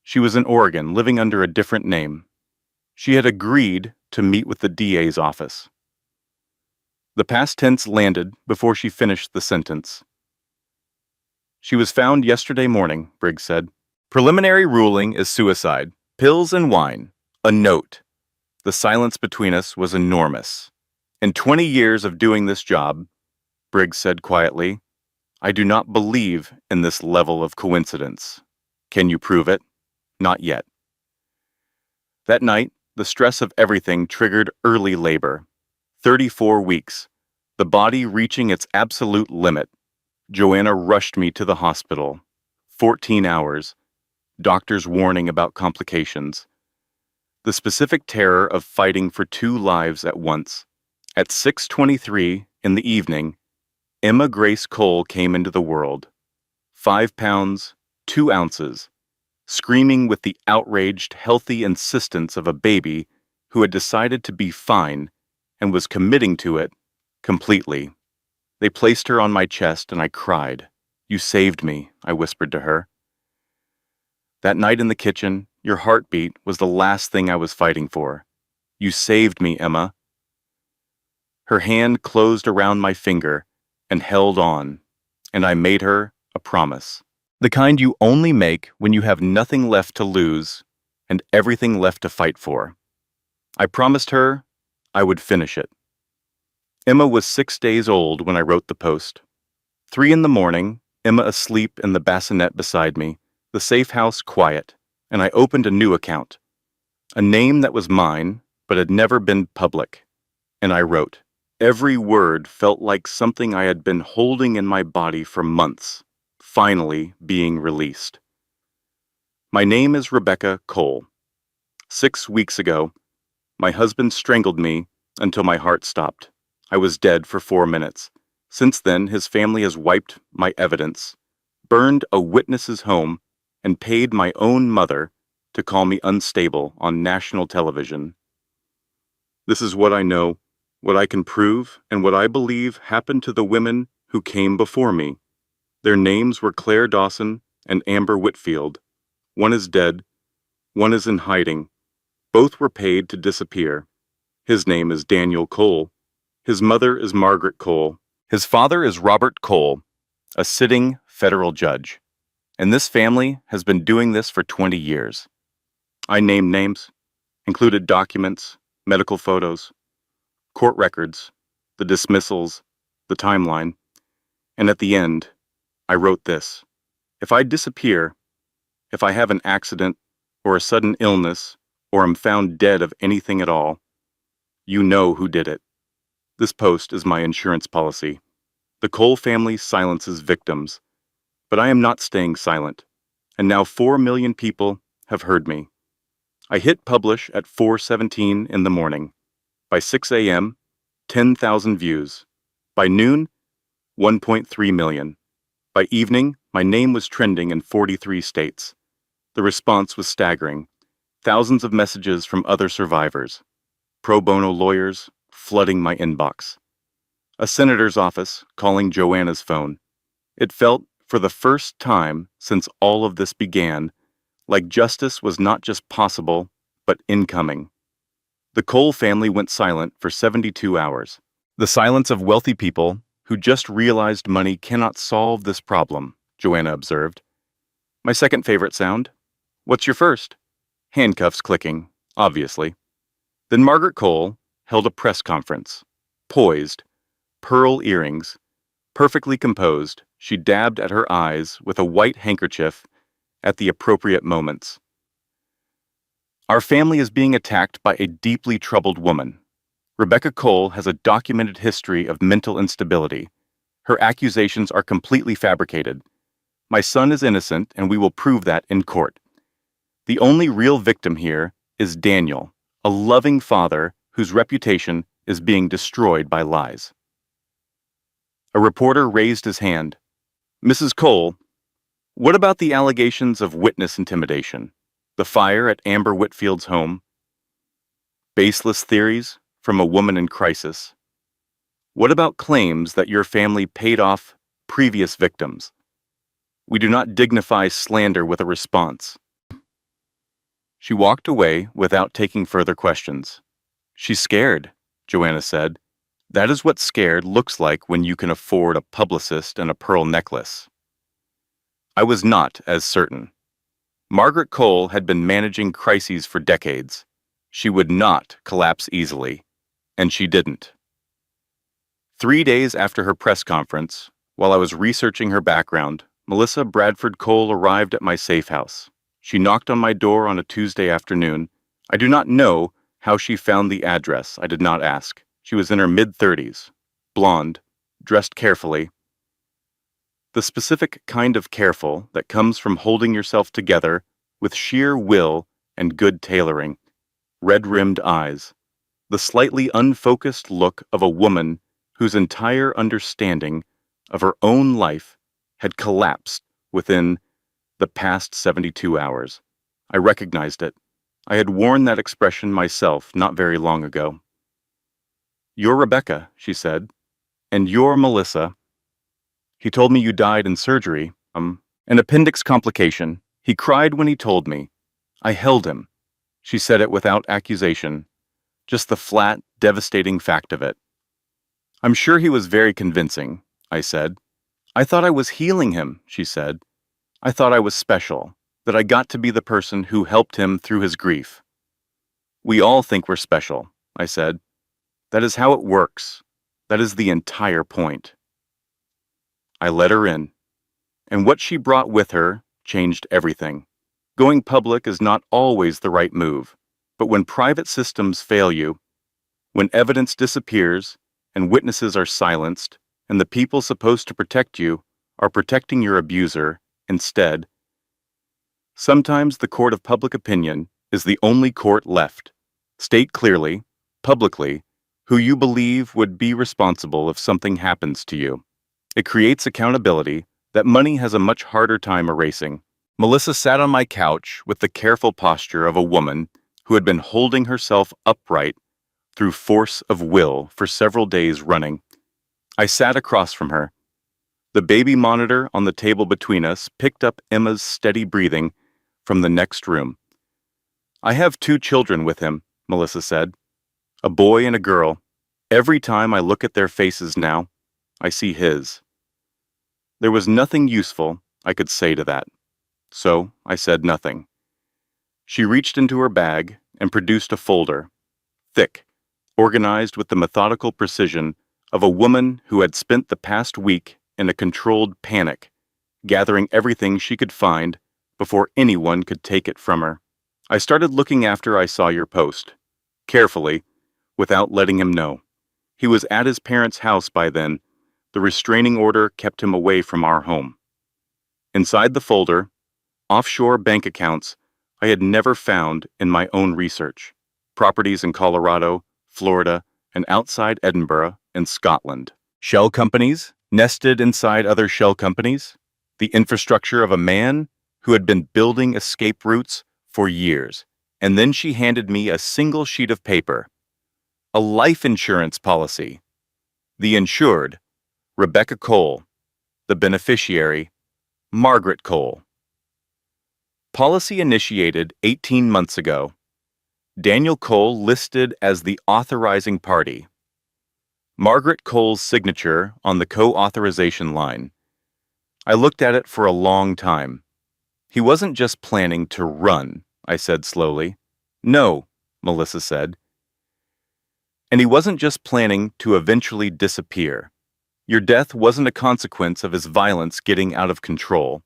She was in Oregon, living under a different name. She had agreed to meet with the DA's office." The past tense landed before she finished the sentence. "She was found yesterday morning," Briggs said. "Preliminary ruling is suicide. Pills and wine. A note." The silence between us was enormous. "In 20 years of doing this job," Briggs said quietly, "I do not believe in this level of coincidence. Can you prove it? Not yet." That night, the stress of everything triggered early labor. 34 weeks. The body reaching its absolute limit. Joanna rushed me to the hospital. 14 hours. Doctors warning about complications. The specific terror of fighting for 2 lives at once. At 6:23 in the evening, Emma Grace Cole came into the world. 5 pounds, 2 ounces, screaming with the outraged, healthy insistence of a baby who had decided to be fine and was committing to it completely. They placed her on my chest and I cried. "You saved me," I whispered to her. That night in the kitchen, your heartbeat was the last thing I was fighting for. "You saved me, Emma." Her hand closed around my finger and held on, and I made her a promise. The kind you only make when you have nothing left to lose and everything left to fight for. I promised her I would finish it. Emma was 6 days old when I wrote the post. 3 in the morning, Emma asleep in the bassinet beside me, the safe house quiet, and I opened a new account. A name that was mine, but had never been public. And I wrote. Every word felt like something I had been holding in my body for months, finally being released. My name is Rebecca Cole. 6 weeks ago, my husband strangled me until my heart stopped. I was dead for 4 minutes. Since then, his family has wiped my evidence, burned a witness's home, and paid my own mother to call me unstable on national television. This is what I know, what I can prove, and what I believe happened to the women who came before me. Their names were Claire Dawson and Amber Whitfield. One is dead, one is in hiding. Both were paid to disappear. His name is Daniel Cole. His mother is Margaret Cole. His father is Robert Cole, a sitting federal judge. And this family has been doing this for 20 years. I named names, included documents, medical photos, court records, the dismissals, the timeline, and at the end, I wrote this. If I disappear, if I have an accident or a sudden illness or am found dead of anything at all, you know who did it. This post is my insurance policy. The Cole family silences victims, but I am not staying silent, and now 4 million people have heard me. I hit publish at 4:17 in the morning. By 6 a.m., 10,000 views. By noon, 1.3 million. By evening, my name was trending in 43 states. The response was staggering. Thousands of messages from other survivors. Pro bono lawyers flooding my inbox. A senator's office calling Joanna's phone. It felt, for the first time since all of this began, like justice was not just possible, but incoming. The Cole family went silent for 72 hours. The silence of wealthy people who just realized money cannot solve this problem, Joanna observed. My second favorite sound. What's your first? Handcuffs clicking, obviously. Then Margaret Cole held a press conference, poised, pearl earrings. Perfectly composed, she dabbed at her eyes with a white handkerchief at the appropriate moments. Our family is being attacked by a deeply troubled woman. Rebecca Cole has a documented history of mental instability. Her accusations are completely fabricated. My son is innocent, and we will prove that in court. The only real victim here is Daniel, a loving father whose reputation is being destroyed by lies. A reporter raised his hand. Mrs. Cole, what about the allegations of witness intimidation? The fire at Amber Whitfield's home? Baseless theories from a woman in crisis? What about claims that your family paid off previous victims? We do not dignify slander with a response. She walked away without taking further questions. She's scared, Joanna said. That is what scared looks like when you can afford a publicist and a pearl necklace. I was not as certain. Margaret Cole had been managing crises for decades. She would not collapse easily, and she didn't. 3 days after her press conference, while I was researching her background, Melissa Bradford Cole arrived at my safe house. She knocked on my door on a Tuesday afternoon. I do not know how she found the address. I did not ask. She was in her mid-30s, blonde, dressed carefully. The specific kind of careful that comes from holding yourself together with sheer will and good tailoring. Red-rimmed eyes. The slightly unfocused look of a woman whose entire understanding of her own life had collapsed within the past 72 hours. I recognized it. I had worn that expression myself not very long ago. You're Rebecca, she said, and you're Melissa. He told me you died in surgery, an appendix complication. He cried when he told me. I held him. She said it without accusation, just the flat, devastating fact of it. I'm sure he was very convincing, I said. I thought I was healing him, she said. I thought I was special, that I got to be the person who helped him through his grief. We all think we're special, I said. That is how it works. That is the entire point. I let her in, and what she brought with her changed everything. Going public is not always the right move, but when private systems fail you, when evidence disappears and witnesses are silenced, and the people supposed to protect you are protecting your abuser instead, sometimes the court of public opinion is the only court left. State clearly, publicly, who you believe would be responsible if something happens to you. It creates accountability that money has a much harder time erasing. Melissa sat on my couch with the careful posture of a woman who had been holding herself upright through force of will for several days running. I sat across from her. The baby monitor on the table between us picked up Emma's steady breathing from the next room. I have 2 children with him, Melissa said. A boy and a girl. Every time I look at their faces now, I see his. There was nothing useful I could say to that, so I said nothing. She reached into her bag and produced a folder, thick, organized with the methodical precision of a woman who had spent the past week in a controlled panic, gathering everything she could find before anyone could take it from her. I started looking after I saw your post, carefully, without letting him know. He was at his parents' house by then. The restraining order kept him away from our home. Inside the folder, offshore bank accounts I had never found in my own research, properties in Colorado, Florida, and outside Edinburgh and Scotland. Shell companies nested inside other shell companies, the infrastructure of a man who had been building escape routes for years. And then she handed me a single sheet of paper, a life insurance policy. The insured, Rebecca Cole. The beneficiary, Margaret Cole. Policy initiated 18 months ago. Daniel Cole listed as the authorizing party. Margaret Cole's signature on the co-authorization line. I looked at it for a long time. He wasn't just planning to run, I said slowly. No, Melissa said. And he wasn't just planning to eventually disappear. Your death wasn't a consequence of his violence getting out of control.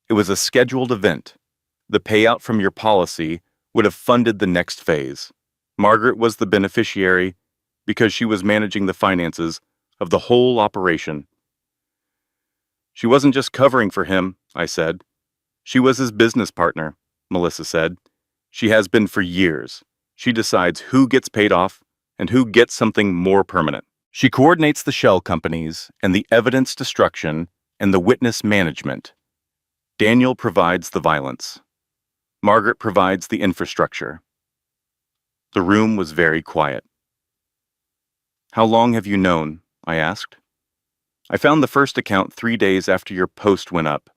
It was a scheduled event. The payout from your policy would have funded the next phase. Margaret was the beneficiary because she was managing the finances of the whole operation. She wasn't just covering for him, I said. She was his business partner, Melissa said. She has been for years. She decides who gets paid off and who gets something more permanent. She coordinates the shell companies and the evidence destruction and the witness management. Daniel provides the violence. Margaret provides the infrastructure. The room was very quiet. How long have you known? I asked. I found the first account 3 days after your post went up.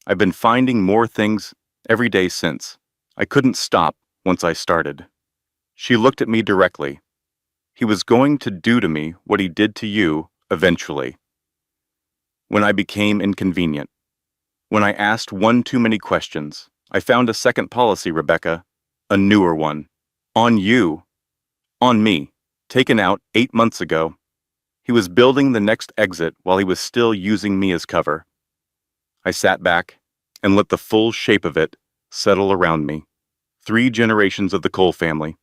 I've been finding more things every day since. I couldn't stop once I started. She looked at me directly. He was going to do to me what he did to you eventually. When I became inconvenient. When I asked one too many questions. I found a second policy, Rebecca. A newer one. On you. On me. Taken out 8 months ago. He was building the next exit while he was still using me as cover. I sat back and let the full shape of it settle around me. 3 generations of the Cole family.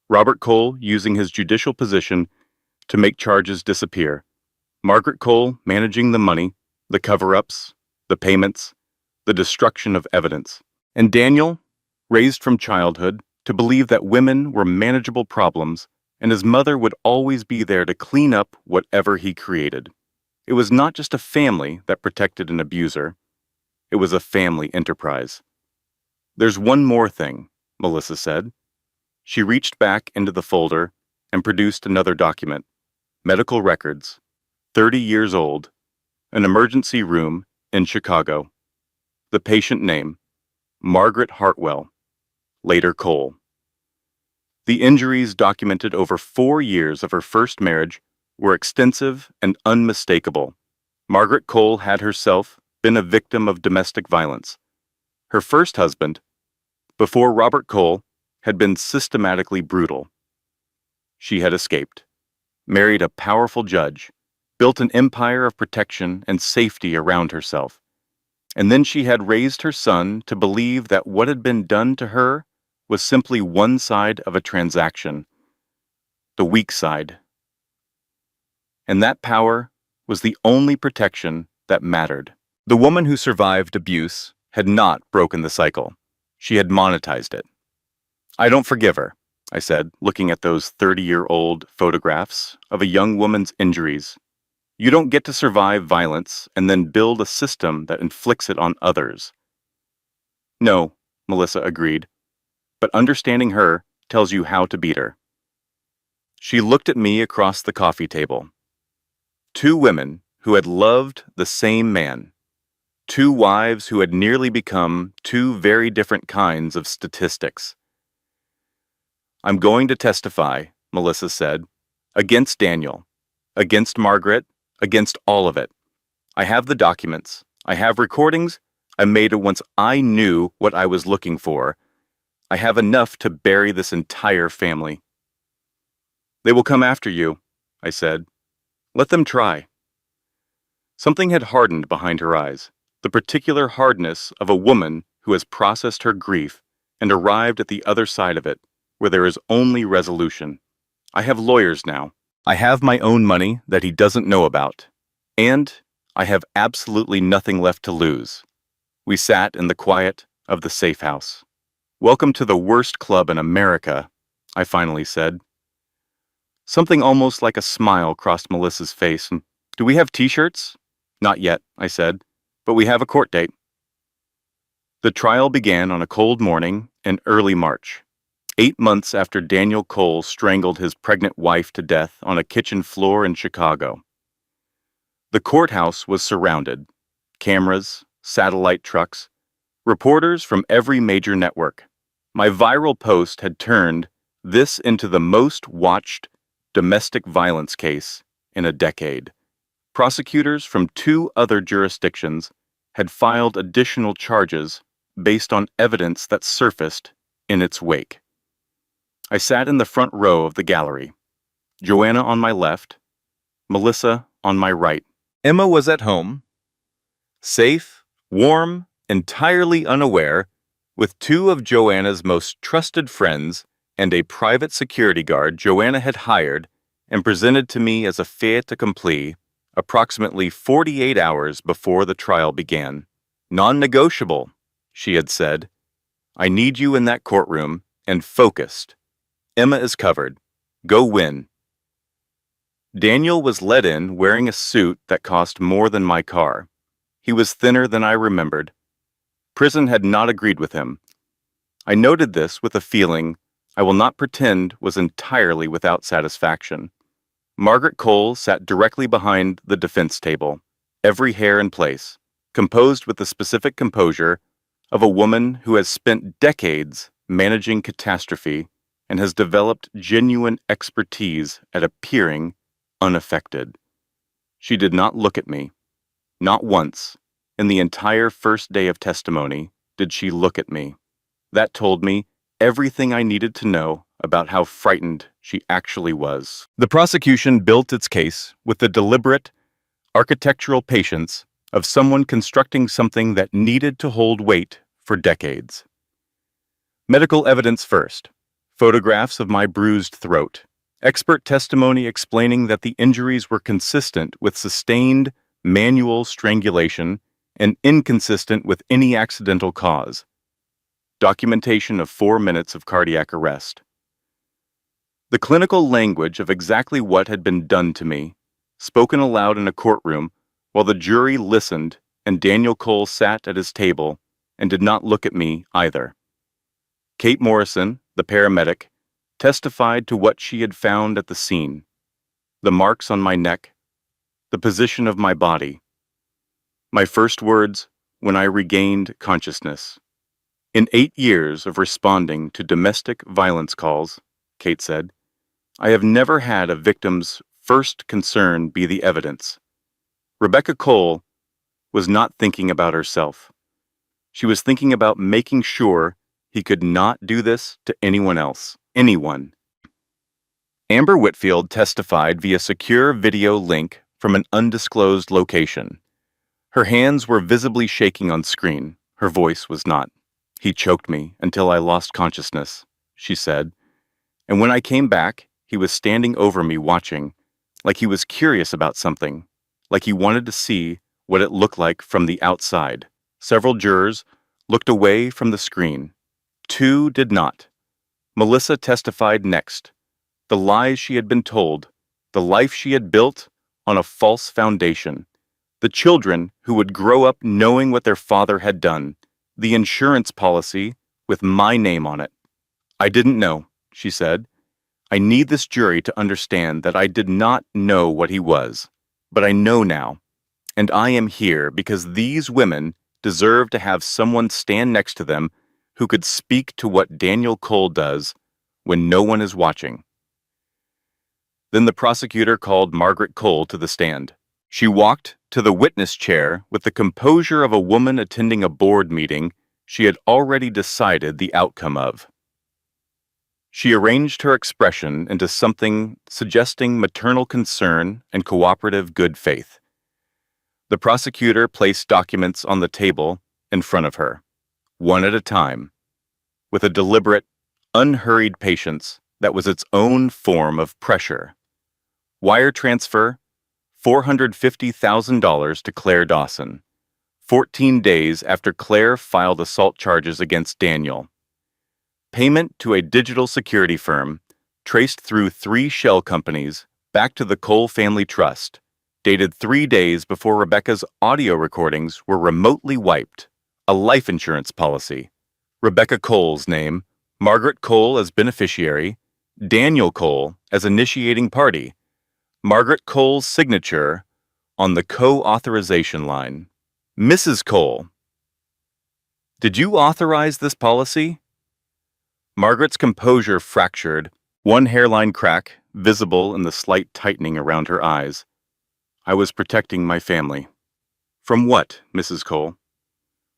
Robert Cole using his judicial position to make charges disappear. Margaret Cole managing the money, the cover-ups, the payments, the destruction of evidence. And Daniel, raised from childhood to believe that women were manageable problems and his mother would always be there to clean up whatever he created. It was not just a family that protected an abuser. It was a family enterprise. There's one more thing, Melissa said. She reached back into the folder and produced another document. Medical records. 30 years old. An emergency room in Chicago. The patient name, Margaret Hartwell, later Cole. The injuries documented over 4 years of her first marriage were extensive and unmistakable. Margaret Cole had herself been a victim of domestic violence. Her first husband, before Robert Cole, had been systematically brutal. She had escaped, married a powerful judge, built an empire of protection and safety around herself. And then she had raised her son to believe that what had been done to her was simply one side of a transaction, the weak side. And that power was the only protection that mattered. The woman who survived abuse had not broken the cycle. She had monetized it. I don't forgive her, I said, looking at those 30-year-old photographs of a young woman's injuries. You don't get to survive violence and then build a system that inflicts it on others. No, Melissa agreed, but understanding her tells you how to beat her. She looked at me across the coffee table. 2 women who had loved the same man. 2 wives who had nearly become 2 very different kinds of statistics. I'm going to testify, Melissa said, against Daniel, against Margaret, against all of it. I have the documents. I have recordings. I made it once I knew what I was looking for. I have enough to bury this entire family. They will come after you, I said. Let them try. Something had hardened behind her eyes, the particular hardness of a woman who has processed her grief and arrived at the other side of it, where there is only resolution. I have lawyers now. I have my own money that he doesn't know about. And I have absolutely nothing left to lose. We sat in the quiet of the safe house. Welcome to the worst club in America, I finally said. Something almost like a smile crossed Melissa's face. Do we have t-shirts? Not yet, I said, but we have a court date. The trial began on a cold morning in early March. 8 months after Daniel Cole strangled his pregnant wife to death on a kitchen floor in Chicago. The courthouse was surrounded. Cameras, satellite trucks, reporters from every major network. My viral post had turned this into the most watched domestic violence case in a decade. Prosecutors from 2 other jurisdictions had filed additional charges based on evidence that surfaced in its wake. I sat in the front row of the gallery, Joanna on my left, Melissa on my right. Emma was at home, safe, warm, entirely unaware, with two of Joanna's most trusted friends and a private security guard Joanna had hired and presented to me as a fait accompli approximately 48 hours before the trial began. Non-negotiable, she had said. I need you in that courtroom and focused. Emma is covered. Go win. Daniel was let in wearing a suit that cost more than my car. He was thinner than I remembered. Prison had not agreed with him. I noted this with a feeling I will not pretend was entirely without satisfaction. Margaret Cole sat directly behind the defense table, every hair in place, composed with the specific composure of a woman who has spent decades managing catastrophe and has developed genuine expertise at appearing unaffected. She did not look at me. Not once, in the entire first day of testimony, did she look at me. That told me everything I needed to know about how frightened she actually was. The prosecution built its case with the deliberate, architectural patience of someone constructing something that needed to hold weight for decades. Medical evidence first. Photographs of my bruised throat. Expert testimony explaining that the injuries were consistent with sustained manual strangulation and inconsistent with any accidental cause. Documentation of 4 minutes of cardiac arrest. The clinical language of exactly what had been done to me, spoken aloud in a courtroom while the jury listened and Daniel Cole sat at his table and did not look at me either. Kate Morrison, the paramedic, testified to what she had found at the scene, the marks on my neck, the position of my body. My first words when I regained consciousness. In 8 years of responding to domestic violence calls, Kate said, I have never had a victim's first concern be the evidence. Rebecca Cole was not thinking about herself. She was thinking about making sure he could not do this to anyone else. Anyone. Amber Whitfield testified via secure video link from an undisclosed location. Her hands were visibly shaking on screen. Her voice was not. He choked me until I lost consciousness, she said. And when I came back, he was standing over me watching, like he was curious about something, like he wanted to see what it looked like from the outside. Several jurors looked away from the screen. 2 did not. Melissa testified next. The lies she had been told, the life she had built on a false foundation, the children who would grow up knowing what their father had done, the insurance policy with my name on it. I didn't know, she said. I need this jury to understand that I did not know what he was, but I know now. And I am here because these women deserve to have someone stand next to them who could speak to what Daniel Cole does when no one is watching. Then the prosecutor called Margaret Cole to the stand. She walked to the witness chair with the composure of a woman attending a board meeting she had already decided the outcome of. She arranged her expression into something suggesting maternal concern and cooperative good faith. The prosecutor placed documents on the table in front of her, one at a time, with a deliberate, unhurried patience that was its own form of pressure. Wire transfer, $450,000 to Claire Dawson, 14 days after Claire filed assault charges against Daniel. Payment to a digital security firm, traced through 3 shell companies back to the Cole Family Trust, dated 3 days before Rebecca's audio recordings were remotely wiped. A life insurance policy. Rebecca Cole's name, Margaret Cole as beneficiary, Daniel Cole as initiating party, Margaret Cole's signature on the co-authorization line. Mrs. Cole, did you authorize this policy? Margaret's composure fractured, one hairline crack visible in the slight tightening around her eyes. I was protecting my family. From what, Mrs. Cole?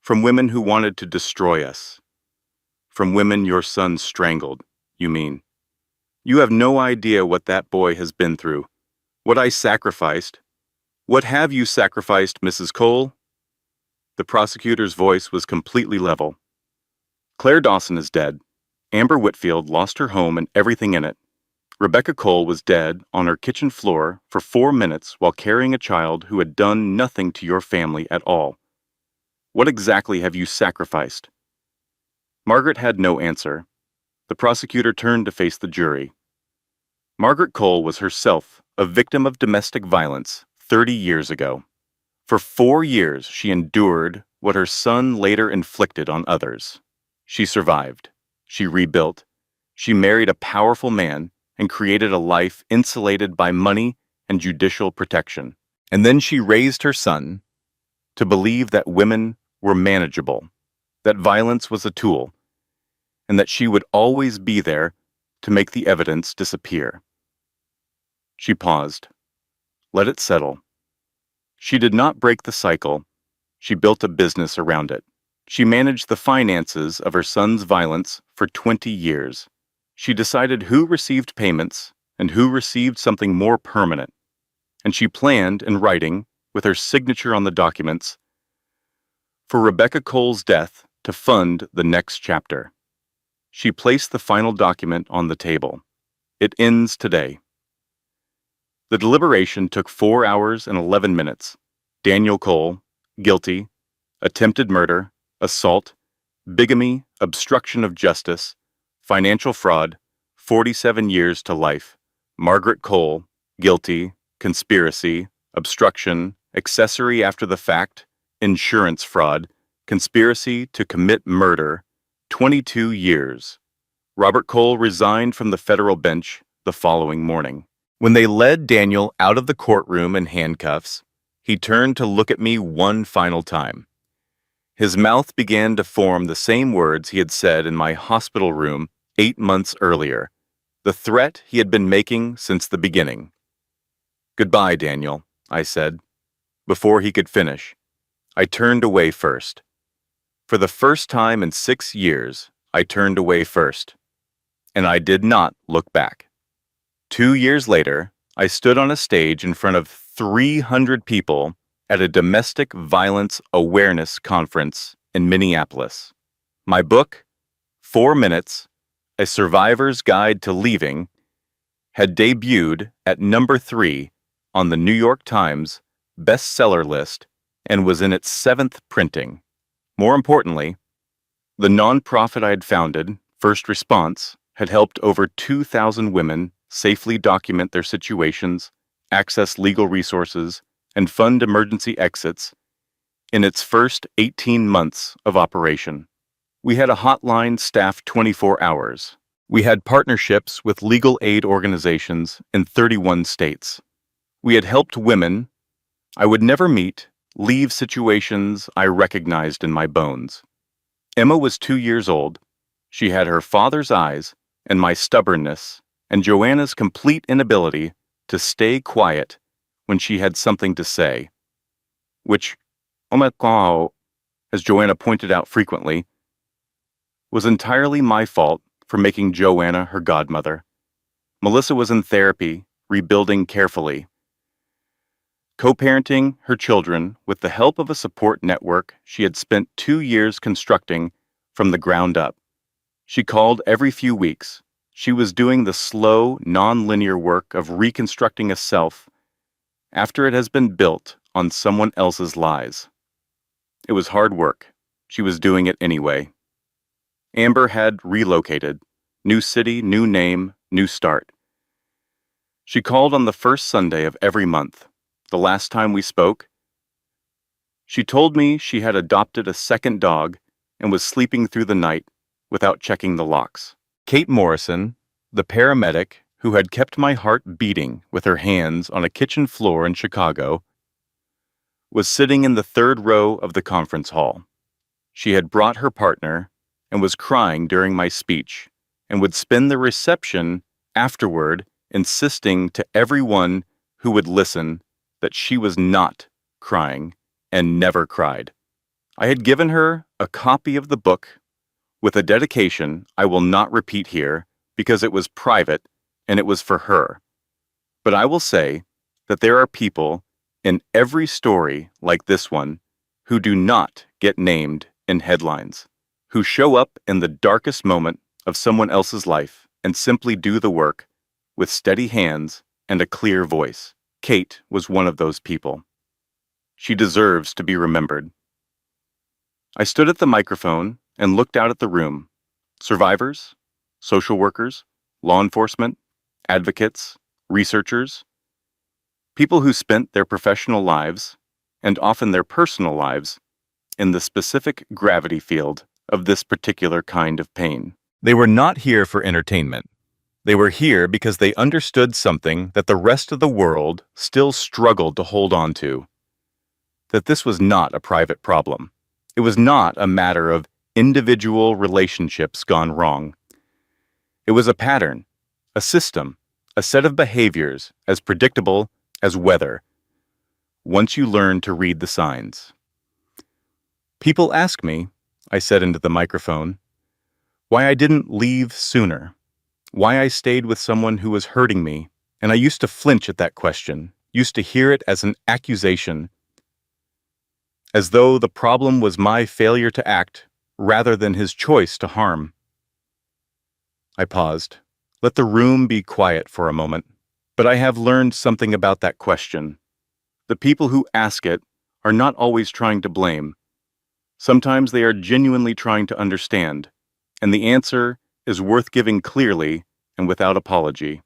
From women who wanted to destroy us. From women your son strangled, you mean. You have no idea what that boy has been through, what I sacrificed, What have you sacrificed, Mrs. Cole? The prosecutor's voice was completely level. Claire Dawson is dead. Amber Whitfield lost her home and everything in it. Rebecca Cole was dead on her kitchen floor for 4 minutes while carrying a child who had done nothing to your family at all. What exactly have you sacrificed? Margaret had no answer. The prosecutor turned to face the jury. Margaret Cole was herself a victim of domestic violence 30 years ago. For 4 years, she endured what her son later inflicted on others. She survived. She rebuilt. She married a powerful man and created a life insulated by money and judicial protection. And then she raised her son to believe that women were manageable, that violence was a tool, and that she would always be there to make the evidence disappear. She paused. Let it settle. She did not break the cycle. She built a business around it. She managed the finances of her son's violence for 20 years. She decided who received payments and who received something more permanent. And she planned in writing, with her signature on the documents, for Rebecca Cole's death to fund the next chapter. She placed the final document on the table. It ends today. The deliberation took 4 hours and 11 minutes. Daniel Cole, guilty, attempted murder, assault, bigamy, obstruction of justice, financial fraud, 47 years to life. Margaret Cole, guilty, conspiracy, obstruction, accessory after the fact, insurance fraud, conspiracy to commit murder, 22 years. Robert Cole resigned from the federal bench the following morning. When they led Daniel out of the courtroom in handcuffs, he turned to look at me one final time. His mouth began to form the same words he had said in my hospital room 8 months earlier, the threat he had been making since the beginning. "Goodbye, Daniel," I said. Before he could finish, I turned away first. For the first time in 6 years, I turned away first, and I did not look back. 2 years later, I stood on a stage in front of 300 people at a domestic violence awareness conference in Minneapolis. My book, 4 Minutes, A Survivor's Guide to Leaving, had debuted at number 3 on the New York Times bestseller list and was in its 7th printing. More importantly, the nonprofit I had founded, First Response, had helped over 2,000 women safely document their situations, access legal resources, and fund emergency exits in its first 18 months of operation. We had a hotline staffed 24 hours. We had partnerships with legal aid organizations in 31 states. We had helped women I would never meet leave situations I recognized in my bones. Emma was 2 years old. She had her father's eyes and my stubbornness and Joanna's complete inability to stay quiet when she had something to say, which, oh my God, as Joanna pointed out frequently, was entirely my fault for making Joanna her godmother. Melissa was in therapy, rebuilding carefully, co-parenting her children with the help of a support network she had spent 2 years constructing from the ground up. She called every few weeks. She was doing the slow, non-linear work of reconstructing a self after it has been built on someone else's lies. It was hard work. She was doing it anyway. Amber had relocated. New city, new name, new start. She called on the first Sunday of every month. The last time we spoke, she told me she had adopted a second dog and was sleeping through the night without checking the locks. Kate Morrison, the paramedic who had kept my heart beating with her hands on a kitchen floor in Chicago, was sitting in the 3rd row of the conference hall. She had brought her partner and was crying during my speech and would spend the reception afterward insisting to everyone who would listen that she was not crying and never cried. I had given her a copy of the book with a dedication I will not repeat here because it was private and it was for her. But I will say that there are people in every story like this one who do not get named in headlines, who show up in the darkest moment of someone else's life and simply do the work with steady hands and a clear voice. Kate was one of those people. She deserves to be remembered. I stood at the microphone and looked out at the room. Survivors, social workers, law enforcement, advocates, researchers, people who spent their professional lives, and often their personal lives, in the specific gravity field of this particular kind of pain. They were not here for entertainment. They were here because they understood something that the rest of the world still struggled to hold on to. That this was not a private problem. It was not a matter of individual relationships gone wrong. It was a pattern, a system, a set of behaviors as predictable as weather, once you learn to read the signs. People ask me, I said into the microphone, why I didn't leave sooner, why I stayed with someone who was hurting me, and I used to flinch at that question, used to hear it as an accusation, as though the problem was my failure to act rather than his choice to harm. I paused. Let the room be quiet for a moment. But I have learned something about that question. The people who ask it are not always trying to blame. Sometimes they are genuinely trying to understand, and the answer is worth giving clearly and without apology.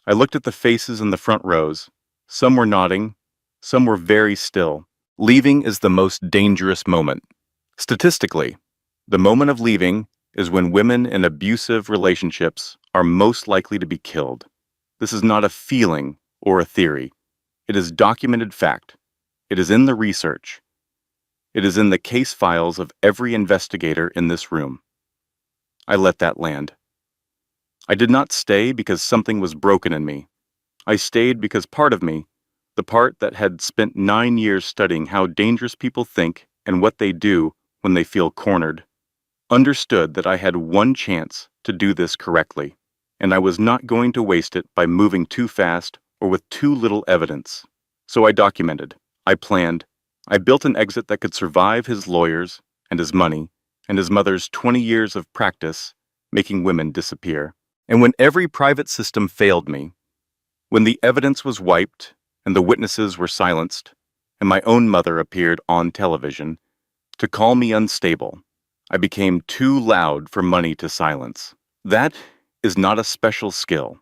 I looked at the faces in the front rows. Some were nodding, some were very still. Leaving is the most dangerous moment. Statistically, the moment of leaving is when women in abusive relationships are most likely to be killed. This is not a feeling or a theory. It is documented fact. It is in the research. It is in the case files of every investigator in this room. I let that land. I did not stay because something was broken in me. I stayed because part of me, the part that had spent 9 years studying how dangerous people think and what they do when they feel cornered, understood that I had one chance to do this correctly, and I was not going to waste it by moving too fast or with too little evidence. So I documented, I planned, I built an exit that could survive his lawyers and his money and his mother's 20 years of practice making women disappear. And when every private system failed me, when the evidence was wiped and the witnesses were silenced, and my own mother appeared on television to call me unstable, I became too loud for money to silence. That is not a special skill.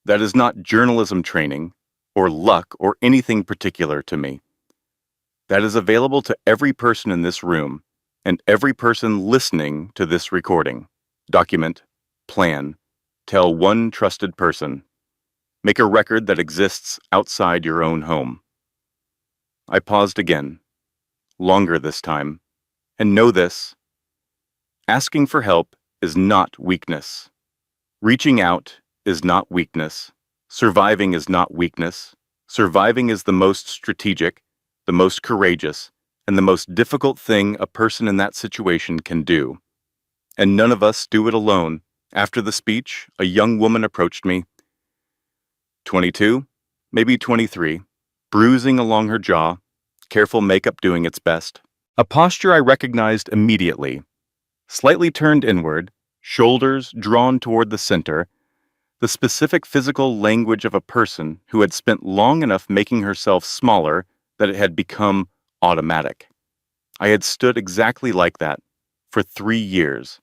That is not journalism training or luck or anything particular to me. That is available to every person in this room and every person listening to this recording. Document, plan, tell one trusted person. Make a record that exists outside your own home. I paused again, longer this time, and know this. Asking for help is not weakness. Reaching out is not weakness. Surviving is not weakness. Surviving is the most strategic, the most courageous, and the most difficult thing a person in that situation can do. And none of us do it alone. After the speech, a young woman approached me. 22, maybe 23, bruising along her jaw, careful makeup doing its best. A posture I recognized immediately. Slightly turned inward, shoulders drawn toward the center, the specific physical language of a person who had spent long enough making herself smaller that it had become automatic. I had stood exactly like that for 3 years.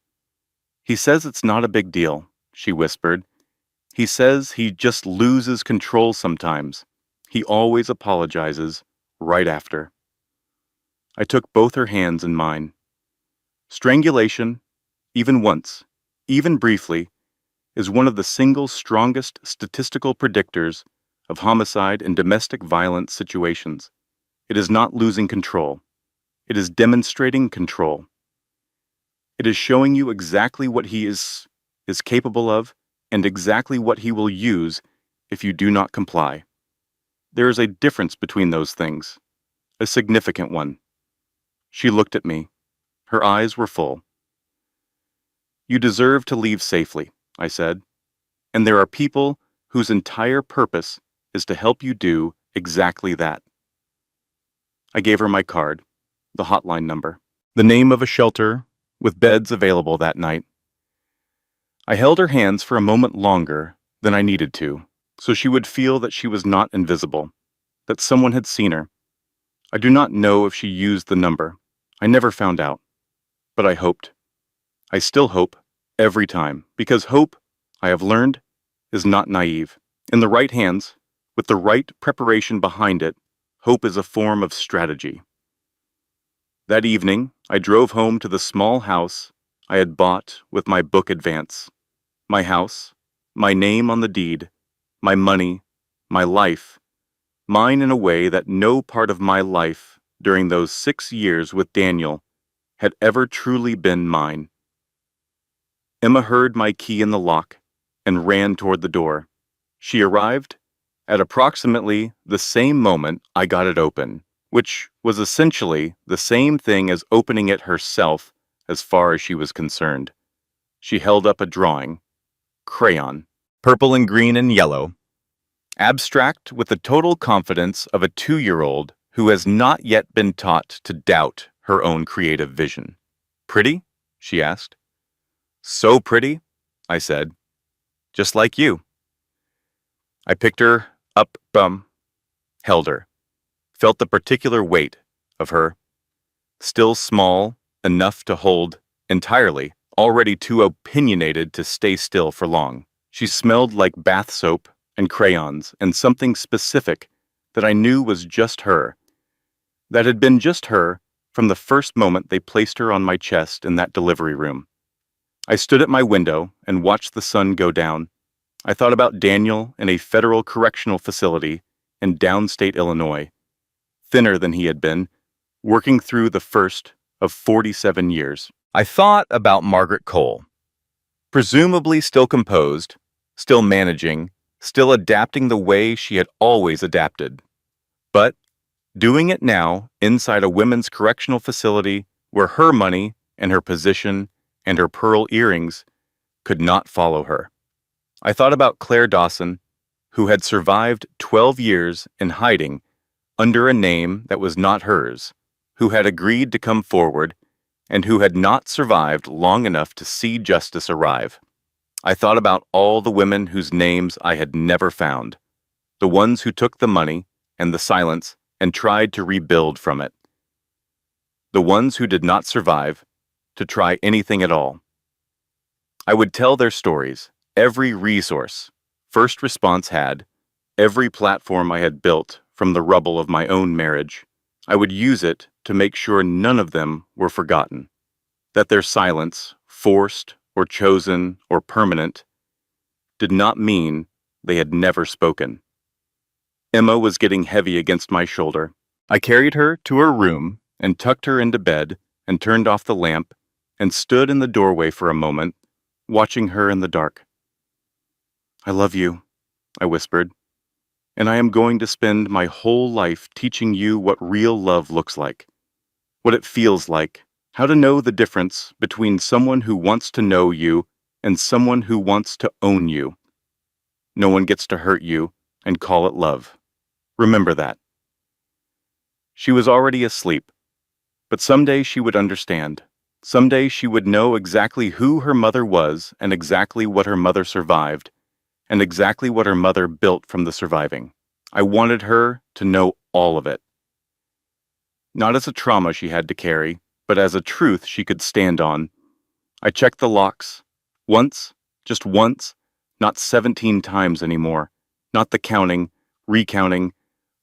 He says it's not a big deal, she whispered. He says he just loses control sometimes. He always apologizes right after. I took both her hands in mine. Strangulation, even once, even briefly, is one of the single strongest statistical predictors of homicide and domestic violence situations. It is not losing control. It is demonstrating control. It is showing you exactly what he is capable of and exactly what he will use if you do not comply. There is a difference between those things, a significant one. She looked at me. Her eyes were full. You deserve to leave safely, I said, and there are people whose entire purpose is to help you do exactly that. I gave her my card, the hotline number, the name of a shelter with beds available that night. I held her hands for a moment longer than I needed to, so she would feel that she was not invisible, that someone had seen her. I do not know if she used the number. I never found out. But I hoped. I still hope, every time, because hope, I have learned, is not naive. In the right hands, with the right preparation behind it, hope is a form of strategy. That evening, I drove home to the small house I had bought with my book advance. My house, my name on the deed, my money, my life, mine in a way that no part of my life during those 6 years with Daniel had ever truly been mine. Emma heard my key in the lock and ran toward the door. She arrived at approximately the same moment I got it open, which was essentially the same thing as opening it herself as far as she was concerned. She held up a drawing, crayon, purple and green and yellow, abstract with the total confidence of a 2-year-old who has not yet been taught to doubt her own creative vision. Pretty? She asked. So pretty, I said. Just like you. I picked her up, held her, felt the particular weight of her, still small enough to hold entirely, already too opinionated to stay still for long. She smelled like bath soap and crayons and something specific that I knew was just her, that had been just her from the first moment they placed her on my chest in that delivery room. I stood at my window and watched the sun go down. I thought about Daniel in a federal correctional facility in downstate Illinois, thinner than he had been, working through the first of 47 years. I thought about Margaret Cole, presumably still composed, still managing, still adapting the way she had always adapted. But doing it now inside a women's correctional facility where her money and her position and her pearl earrings could not follow her. I thought about Claire Dawson, who had survived 12 years in hiding under a name that was not hers, who had agreed to come forward, and who had not survived long enough to see justice arrive. I thought about all the women whose names I had never found, the ones who took the money and the silence and tried to rebuild from it, the ones who did not survive to try anything at all. I would tell their stories, every resource First Response had, every platform I had built from the rubble of my own marriage. I would use it to make sure none of them were forgotten, that their silence, forced or chosen or permanent, did not mean they had never spoken. Emma was getting heavy against my shoulder. I carried her to her room and tucked her into bed and turned off the lamp and stood in the doorway for a moment, watching her in the dark. I love you, I whispered, and I am going to spend my whole life teaching you what real love looks like, what it feels like, how to know the difference between someone who wants to know you and someone who wants to own you. No one gets to hurt you and call it love. Remember that. She was already asleep, but someday she would understand. Someday she would know exactly who her mother was and exactly what her mother survived, and exactly what her mother built from the surviving. I wanted her to know all of it. Not as a trauma she had to carry, but as a truth she could stand on. I checked the locks. Once, just once, not 17 times anymore. Not the counting, recounting,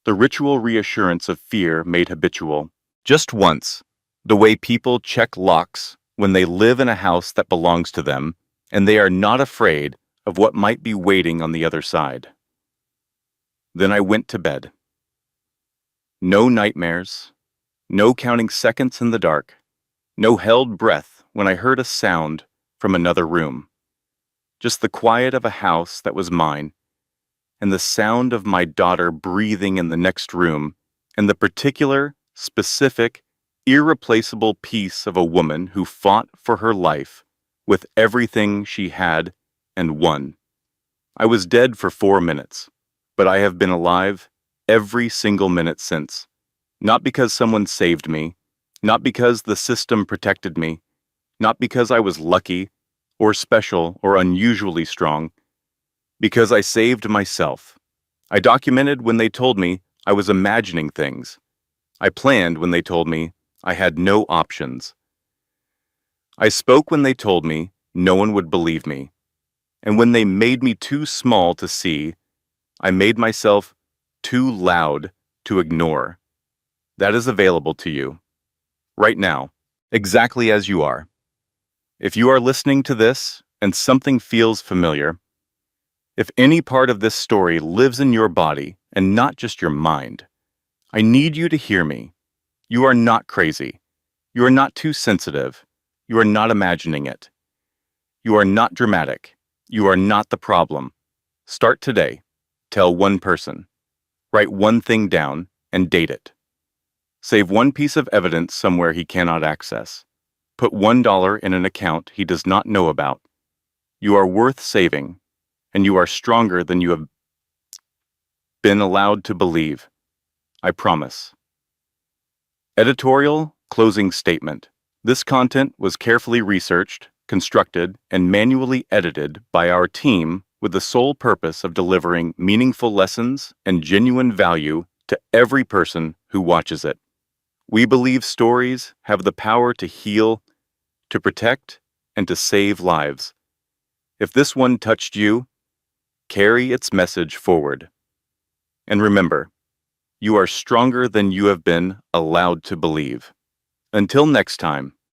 the ritual reassurance of fear made habitual. Just once, the way people check locks when they live in a house that belongs to them, and they are not afraid of what might be waiting on the other side. Then I went to bed. No nightmares, no counting seconds in the dark, no held breath when I heard a sound from another room. Just the quiet of a house that was mine, and the sound of my daughter breathing in the next room, and the particular, specific, irreplaceable piece of a woman who fought for her life with everything she had and won. I was dead for 4 minutes, but I have been alive every single minute since. Not because someone saved me, not because the system protected me, not because I was lucky or special or unusually strong, because I saved myself. I documented when they told me I was imagining things. I planned when they told me I had no options. I spoke when they told me no one would believe me. And when they made me too small to see, I made myself too loud to ignore. That is available to you, right now, exactly as you are. If you are listening to this and something feels familiar, if any part of this story lives in your body and not just your mind, I need you to hear me. You are not crazy. You are not too sensitive. You are not imagining it. You are not dramatic. You are not the problem. Start today. Tell one person. Write one thing down and date it. Save one piece of evidence somewhere he cannot access. Put $1 in an account he does not know about. You are worth saving, and you are stronger than you have been allowed to believe. I promise. Editorial closing statement. This content was carefully researched, constructed, and manually edited by our team with the sole purpose of delivering meaningful lessons and genuine value to every person who watches it. We believe stories have the power to heal, to protect, and to save lives. If this one touched you, carry its message forward. And remember, you are stronger than you have been allowed to believe. Until next time,